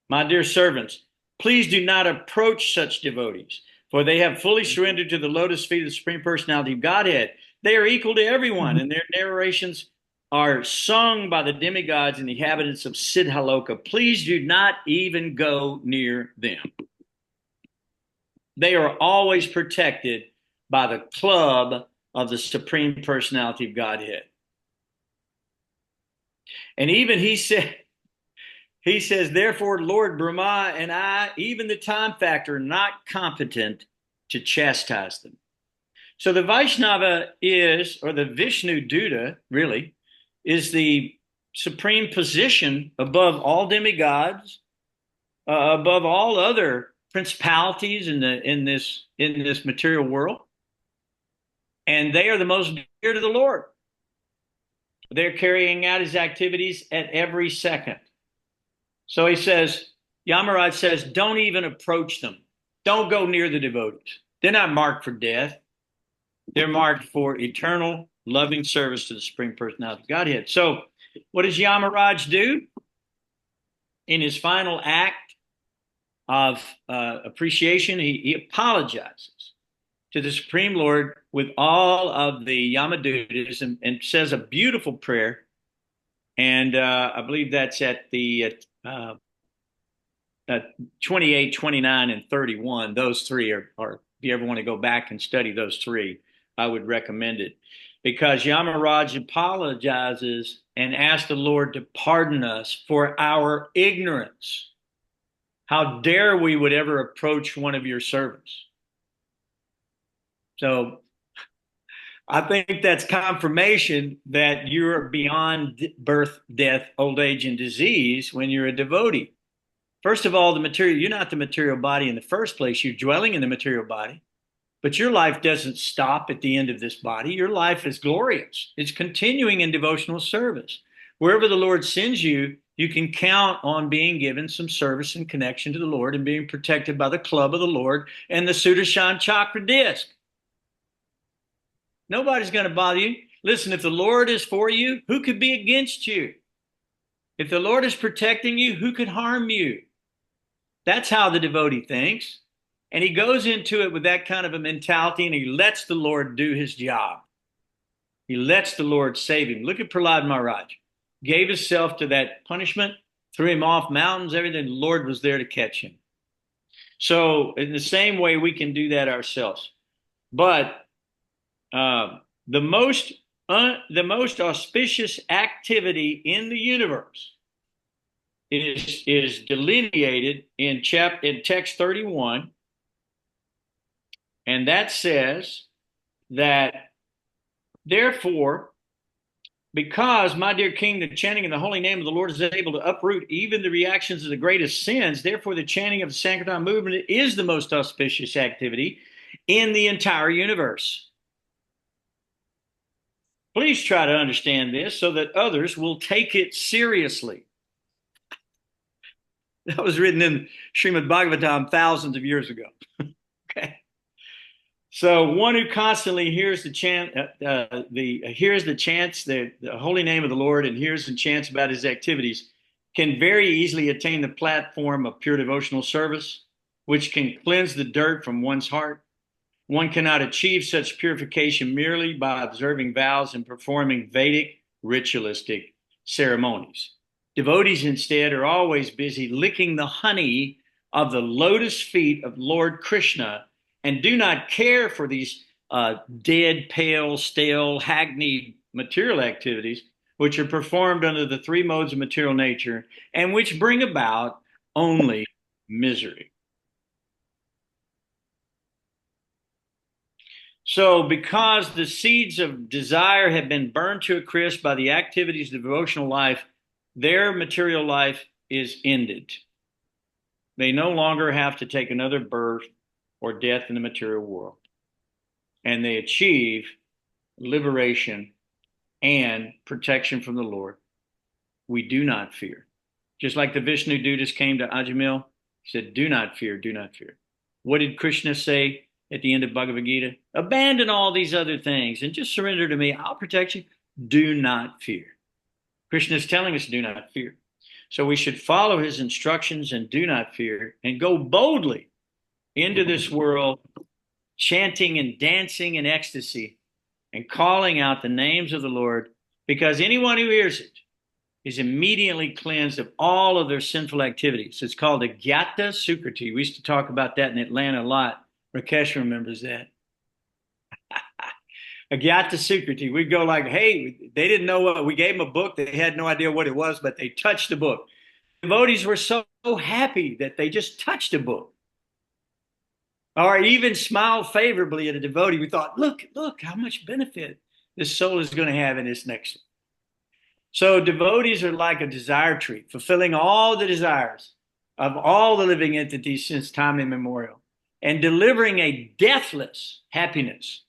My dear servants, please do not approach such devotees, for they have fully surrendered to the lotus feet of the Supreme Personality of Godhead. They are equal to everyone, and their narrations are sung by the demigods and the inhabitants of Siddhaloka. Please do not even go near them. They are always protected by the club of the Supreme Personality of Godhead. And even he says, therefore, Lord Brahma and I, even the time factor, are not competent to chastise them. So the Vaishnava is, or the Vishnu Duta, really, is the supreme position above all demigods, above all other principalities in this material world. And they are the most dear to the Lord. They're carrying out his activities at every second. So he says, Yamaraj says, don't even approach them. Don't go near the devotees. They're not marked for death. They're marked for eternal loving service to the Supreme Personality of Godhead. So what does Yamaraj do? In his final act of appreciation, he apologizes to the Supreme Lord with all of the Yamadutas and says a beautiful prayer. And I believe that's at the 28, 29, and 31. Those three are, if you ever want to go back and study those three, I would recommend it. Because Yamaraj apologizes and asks the Lord to pardon us for our ignorance. How dare we would ever approach one of your servants? So I think that's confirmation that you're beyond birth, death, old age, and disease when you're a devotee. First of all, you're not the material body in the first place. You're dwelling in the material body. But your life doesn't stop at the end of this body. Your life is glorious. It's continuing in devotional service. Wherever the Lord sends you, you can count on being given some service and connection to the Lord and being protected by the club of the Lord and the Sudarshan Chakra disc. Nobody's going to bother you. Listen, if the Lord is for you, who could be against you? If the Lord is protecting you, who could harm you? That's how the devotee thinks. And he goes into it with that kind of a mentality, and he lets the Lord do his job. He lets the Lord save him. Look at Prahlad Maharaj. Gave himself to that punishment, threw him off mountains, everything. The Lord was there to catch him. So in the same way, we can do that ourselves. But the most auspicious activity in the universe is delineated in text 31, and that says that therefore, because, my dear king, the chanting of the holy name of the Lord is able to uproot even the reactions of the greatest sins, therefore the chanting of the Sankirtan movement is the most auspicious activity in the entire universe. Please try to understand this so that others will take it seriously. That was written in Srimad Bhagavatam thousands of years ago. Okay. So one who constantly hears the chant, the holy name of the Lord, and hears and chants about his activities, can very easily attain the platform of pure devotional service, which can cleanse the dirt from one's heart. One cannot achieve such purification merely by observing vows and performing Vedic ritualistic ceremonies. Devotees instead are always busy licking the honey of the lotus feet of Lord Krishna and do not care for these dead, pale, stale, hackneyed material activities, which are performed under the three modes of material nature and which bring about only misery. So, because the seeds of desire have been burned to a crisp by the activities of devotional life, their material life is ended. They no longer have to take another birth or death in the material world. And they achieve liberation and protection from the Lord. We do not fear. Just like the Vishnu Dutas came to Ajamila, he said, do not fear, do not fear. What did Krishna say at the end of Bhagavad Gita? Abandon all these other things and just surrender to me. I'll protect you. Do not fear. Krishna is telling us do not fear. So we should follow his instructions and do not fear and go boldly into this world, chanting and dancing in ecstasy and calling out the names of the Lord, because anyone who hears it is immediately cleansed of all of their sinful activities. It's called a Gyata Sukriti. We used to talk about that in Atlanta a lot. Rakesh remembers that. A Gyata Sukriti. We'd go like, hey, they didn't know what, we gave them a book. They had no idea what it was, but they touched the book. Devotees were so happy that they just touched a book. Or even smiled favorably at a devotee. We thought, look how much benefit this soul is going to have in this next one. So devotees are like a desire tree, fulfilling all the desires of all the living entities since time immemorial, and delivering a deathless happiness,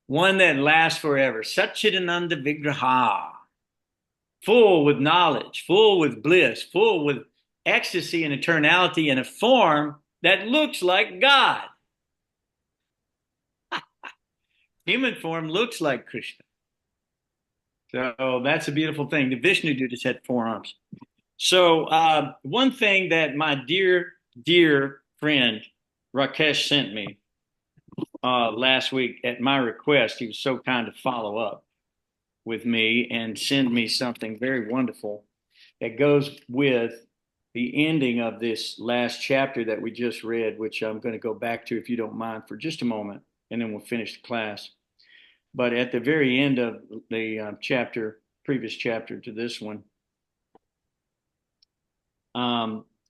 one that lasts forever. Satchidananda Vigraha, full with knowledge, full with bliss, full with ecstasy and eternality in a form that looks like God. Human form looks like Krishna. So that's a beautiful thing. The Vishnu Dutas had 4 arms. So one thing that my dear, dear friend Rakesh sent me last week at my request, he was so kind to follow up with me and send me something very wonderful that goes with the ending of this last chapter that we just read, which I'm going to go back to, if you don't mind, for just a moment, and then we'll finish the class. But at the very end of the previous chapter to this one,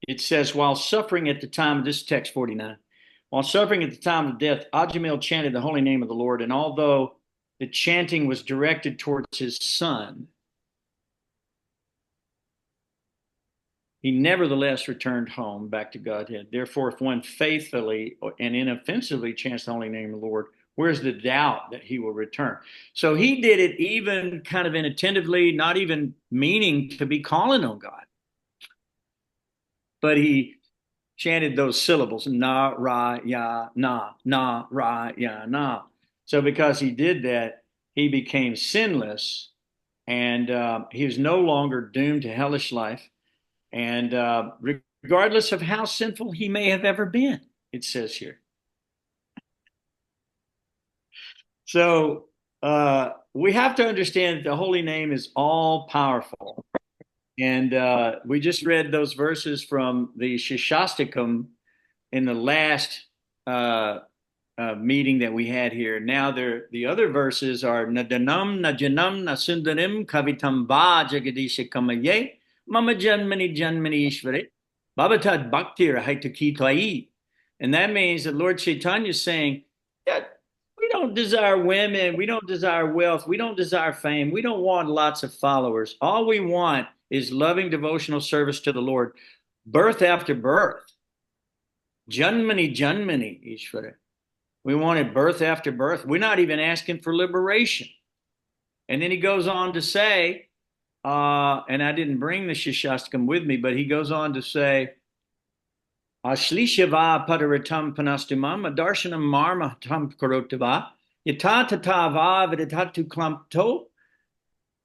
it says, while suffering at the time, this is text 49, while suffering at the time of death, Ajamila chanted the holy name of the Lord, and although the chanting was directed towards his son, he nevertheless returned home back to Godhead. Therefore, if one faithfully and inoffensively chants the holy name of the Lord, where's the doubt that he will return? So he did it even kind of inattentively, not even meaning to be calling on God. but he chanted those syllables, na, ra, ya, na, ra, ya, na. So because he did that, he became sinless, and he was no longer doomed to hellish life. And regardless of how sinful he may have ever been, it says here. So we have to understand that the holy name is all powerful. And we just read those verses from the Shikshastakam in the last meeting that we had here. Now the other verses are Nadanam, Najanam, Nasundarim, Kavitam Va Jagadisha Kamaye, Mama Janmani Janmani Ishvare, Babatad Bhaktir Haitakitwai. And that means that Lord Chaitanya is saying that we don't desire women, we don't desire wealth, we don't desire fame, we don't want lots of followers. All we want is loving devotional service to the Lord, birth after birth. Janmani Janmani Ishvara. We wanted birth after birth. We're not even asking for liberation. And then he goes on to say, and I didn't bring the Shikshastakam with me, but he goes on to say, Ashlishava padaratam panastumam adarshanam marmatam karotava yatatava viditatu klampto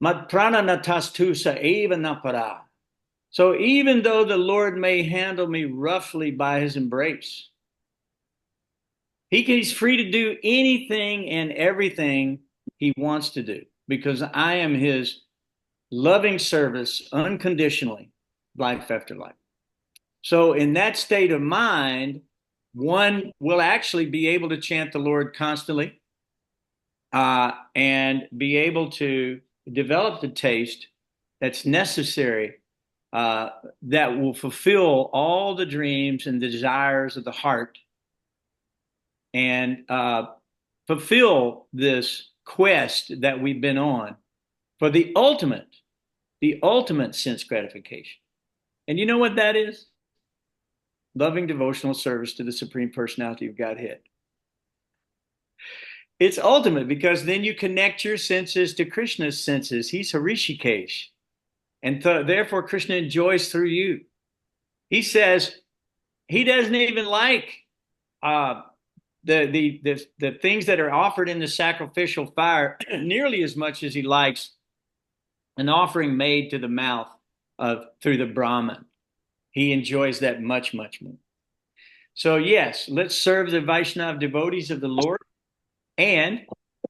madprana natastu sa eva napara. So even though the Lord may handle me roughly by his embrace, he's free to do anything and everything he wants to do, because I am his loving service unconditionally, life after life. So in that state of mind, one will actually be able to chant the Lord constantly and be able to develop the taste that's necessary that will fulfill all the dreams and desires of the heart and fulfill this quest that we've been on for the ultimate sense gratification. And you know what that is? Loving devotional service to the Supreme Personality of Godhead. It's ultimate because then you connect your senses to Krishna's senses. He's Harishikesh. And therefore, Krishna enjoys through you. He says he doesn't even like the things that are offered in the sacrificial fire nearly as much as he likes an offering made to the mouth through the Brahman. He enjoys that much, much more. So yes, let's serve the Vaishnava devotees of the Lord. And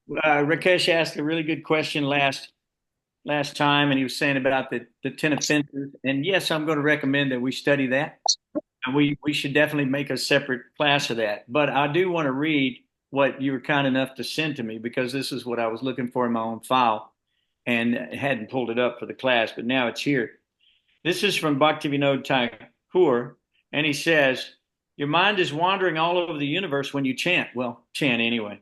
Rakesh asked a really good question last time, and he was saying about the 10 offenses. And yes, I'm going to recommend that we study that. And we should definitely make a separate class of that. But I do want to read what you were kind enough to send to me, because this is what I was looking for in my own file and hadn't pulled it up for the class, but now it's here. This is from Bhaktivinoda Thakur, and he says, your mind is wandering all over the universe when you chant. Well, chant anyway.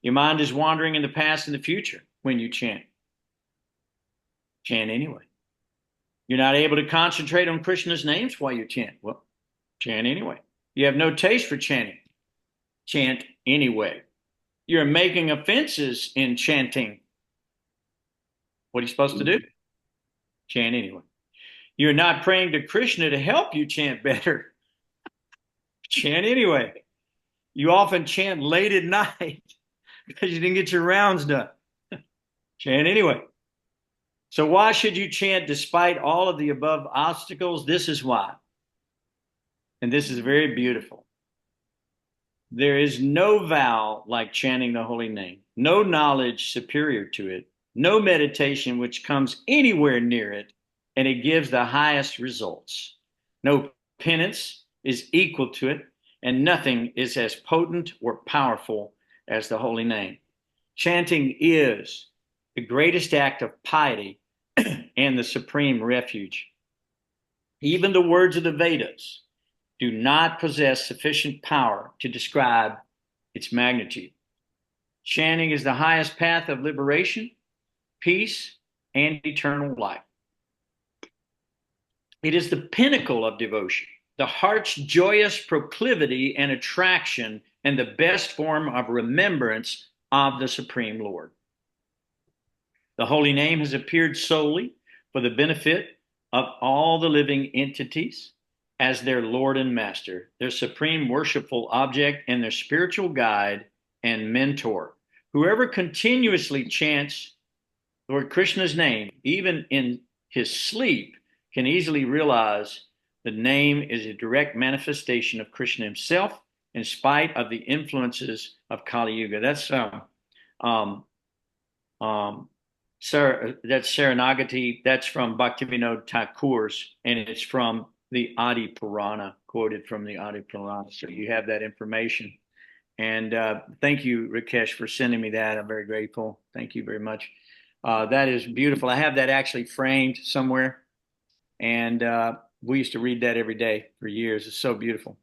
Your mind is wandering in the past and the future when you chant. Chant anyway. You're not able to concentrate on Krishna's names while you chant. Well, chant anyway. You have no taste for chanting. Chant anyway. You're making offenses in chanting. What are you supposed to do? Chant anyway. You're not praying to Krishna to help you chant better. Chant anyway. You often chant late at night because you didn't get your rounds done. Chant anyway. So why should you chant despite all of the above obstacles? This is why. And this is very beautiful. There is no vow like chanting the holy name, no knowledge superior to it, no meditation which comes anywhere near it, and it gives the highest results. No penance is equal to it, and nothing is as potent or powerful as the holy name. Chanting is the greatest act of piety and the supreme refuge. Even the words of the Vedas do not possess sufficient power to describe its magnitude. Chanting is the highest path of liberation, peace, and eternal life. It is the pinnacle of devotion, the heart's joyous proclivity and attraction, and the best form of remembrance of the Supreme Lord. The holy name has appeared solely for the benefit of all the living entities, as their Lord and Master, their supreme worshipful object, and their spiritual guide and mentor. Whoever continuously chants Lord Krishna's name, even in his sleep, can easily realize the name is a direct manifestation of Krishna himself, in spite of the influences of Kali Yuga. That's um, that's Saranagati. That's from Bhaktivinoda Thakur's, and it's from the Adi Purana, quoted from the Adi Purana. So you have that information. And thank you, Rakesh, for sending me that. I'm very grateful. Thank you very much. That is beautiful. I have that actually framed somewhere, and we used to read that every day for years. It's so beautiful.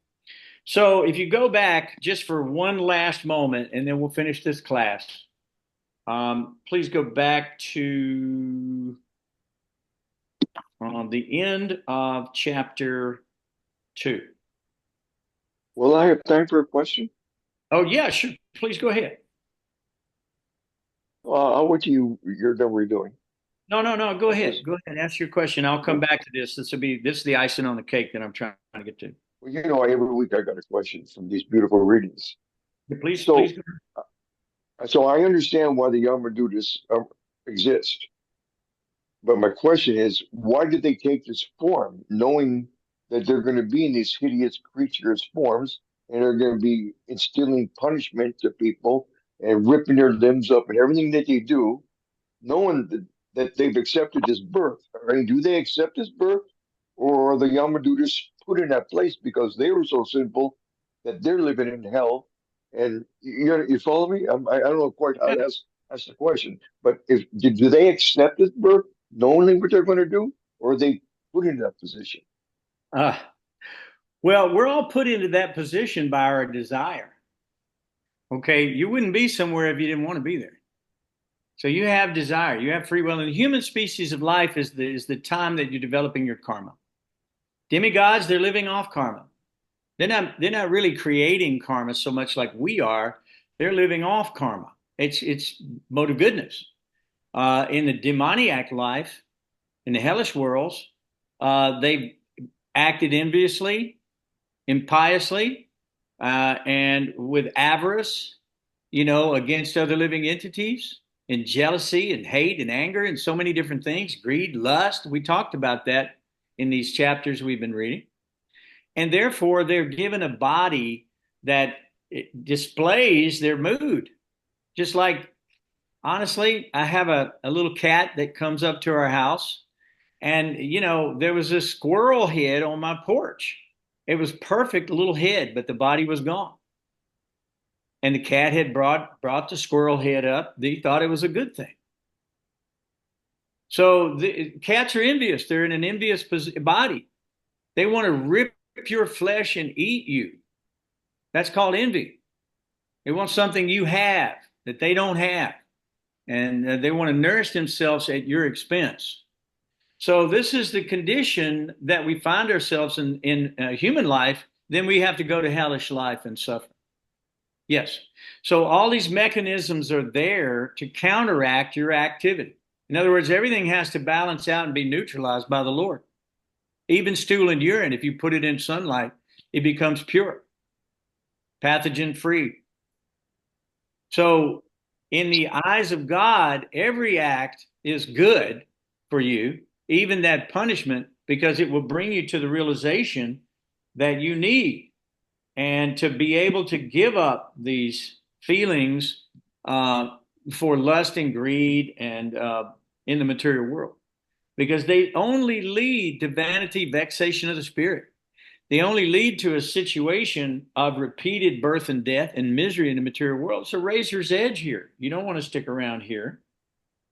So if you go back just for one last moment, and then we'll finish this class. Please go back to the end of chapter 2. Will I have time for a question? Oh, yeah, sure. Please go ahead. I'll wait till you're done redoing. No. Go ahead. Go ahead. Ask your question. I'll come back to this. This is the icing on the cake that I'm trying to get to. Well, every week I got a question from these beautiful readings. Please. So I understand why the Yamadutas exist. But my question is, why did they take this form, knowing that they're going to be in these hideous creatures forms and are going to be instilling punishment to people and ripping their limbs up and everything that they do, knowing that they've accepted this birth? I mean, do they accept this birth, or are the Yamadutas put in that place because they were so sinful that they're living in hell? And you follow me? I don't know quite how to ask the question, but do they accept this birth, knowing what they're going to do, or are they put in that position? Well, we're all put into that position by our desire. Okay, you wouldn't be somewhere if you didn't want to be there. So you have desire, you have free will, and the human species of life is the time that you're developing your karma. Demigods, they're living off karma. They're not really creating karma so much like we are. They're living off karma. It's mode of goodness. In the demoniac life, in the hellish worlds, they've acted enviously, impiously, and with avarice, against other living entities, and jealousy and hate and anger and so many different things, greed, lust. We talked about that in these chapters we've been reading. And therefore, they're given a body that displays their mood. Just like, honestly, I have a little cat that comes up to our house, and, there was a squirrel head on my porch. It was perfect little head, but the body was gone. And the cat had brought the squirrel head up. They thought it was a good thing. So the cats are envious. They're in an envious body. They want to rip your flesh and eat you. That's called envy. They want something you have that they don't have. And they want to nourish themselves at your expense. So this is the condition that we find ourselves in human life. Then we have to go to hellish life and suffer. Yes. So all these mechanisms are there to counteract your activity. In other words, everything has to balance out and be neutralized by the Lord. Even stool and urine, if you put it in sunlight, it becomes pure, pathogen free. So in the eyes of God, every act is good for you, even that punishment, because it will bring you to the realization that you need, and to be able to give up these feelings for lust and greed and in the material world, because they only lead to vanity, vexation of the spirit. They only lead to a situation of repeated birth and death and misery in the material world. It's a razor's edge here. You don't want to stick around here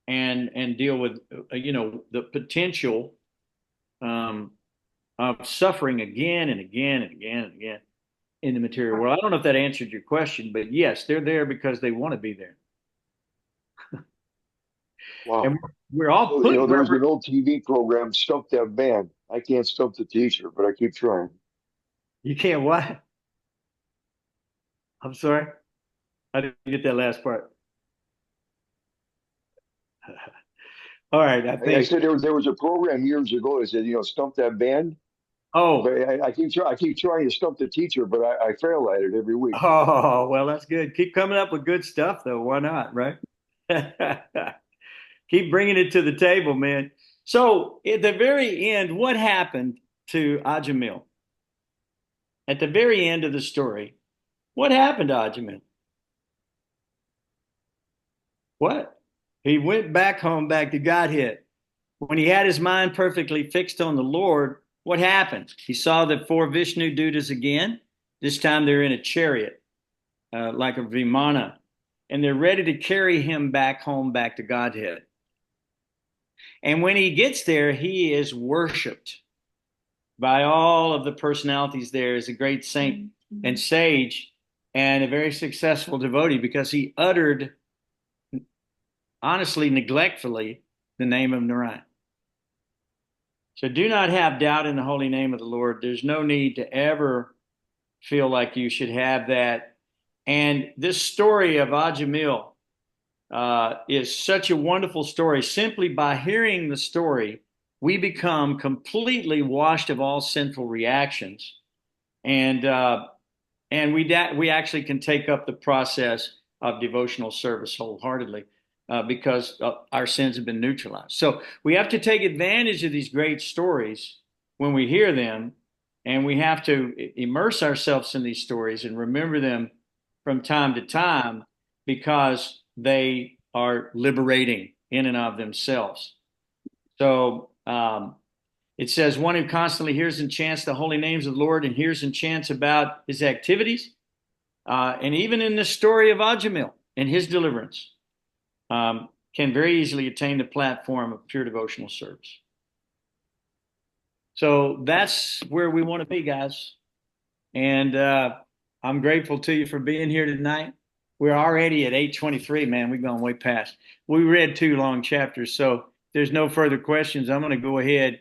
and deal with the potential of suffering again and again and again and again in the material world. I don't know if that answered your question, but yes, they're there because they want to be there. Wow. And we're all put. There was an old TV program, Stump That Man. I can't stump the teacher, but I keep trying. You can't what? I'm sorry? I didn't get that last part. All right. I said there was a program years ago that said, Stump That Band. Oh, I keep trying to stump the teacher, but I fail at it every week. oh, well, that's good. Keep coming up with good stuff, though. Why not, right? Keep bringing it to the table, man. So at the very end, what happened to Ajamil? At the very end of the story, what happened to Ajamil? What? He went back home, back to Godhead. When he had his mind perfectly fixed on the Lord, what happened? He saw the four Vishnu Dutas again. This time they're in a chariot, like a Vimana, and they're ready to carry him back home, back to Godhead. And when he gets there, he is worshiped by all of the personalities there as a great saint and sage and a very successful devotee because he uttered, honestly, neglectfully, the name of Narayan. So do not have doubt in the holy name of the Lord. There's no need to ever feel like you should have that. And this story of Ajamil is such a wonderful story. Simply by hearing the story, we become completely washed of all sinful reactions, and we actually can take up the process of devotional service wholeheartedly because our sins have been neutralized. So we have to take advantage of these great stories when we hear them, and we have to immerse ourselves in these stories and remember them from time to time because they are liberating in and of themselves. So it says, one who constantly hears and chants the holy names of the Lord and hears and chants about his activities. And even in the story of Ajamil and his deliverance, can very easily attain the platform of pure devotional service. So that's where we want to be, guys. And I'm grateful to you for being here tonight. We're already at 8:23, man. We've gone way past. We read 2 long chapters, so there's no further questions. I'm going to go ahead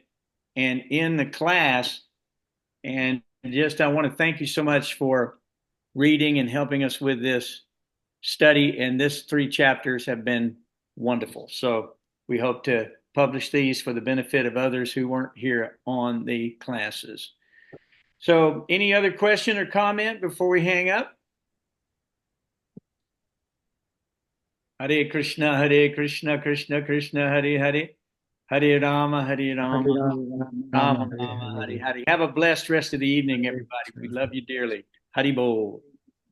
and end the class. And I want to thank you so much for reading and helping us with this study. And this 3 chapters have been wonderful. So we hope to publish these for the benefit of others who weren't here on the classes. So any other question or comment before we hang up? Hare Krishna, Krishna Krishna, Hare Hare. Hare Rama, Rama Rama, Hare Hare. Have a blessed rest of the evening, everybody. We love you dearly. Hari Bol.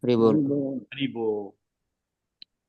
Very good. Hari Bol.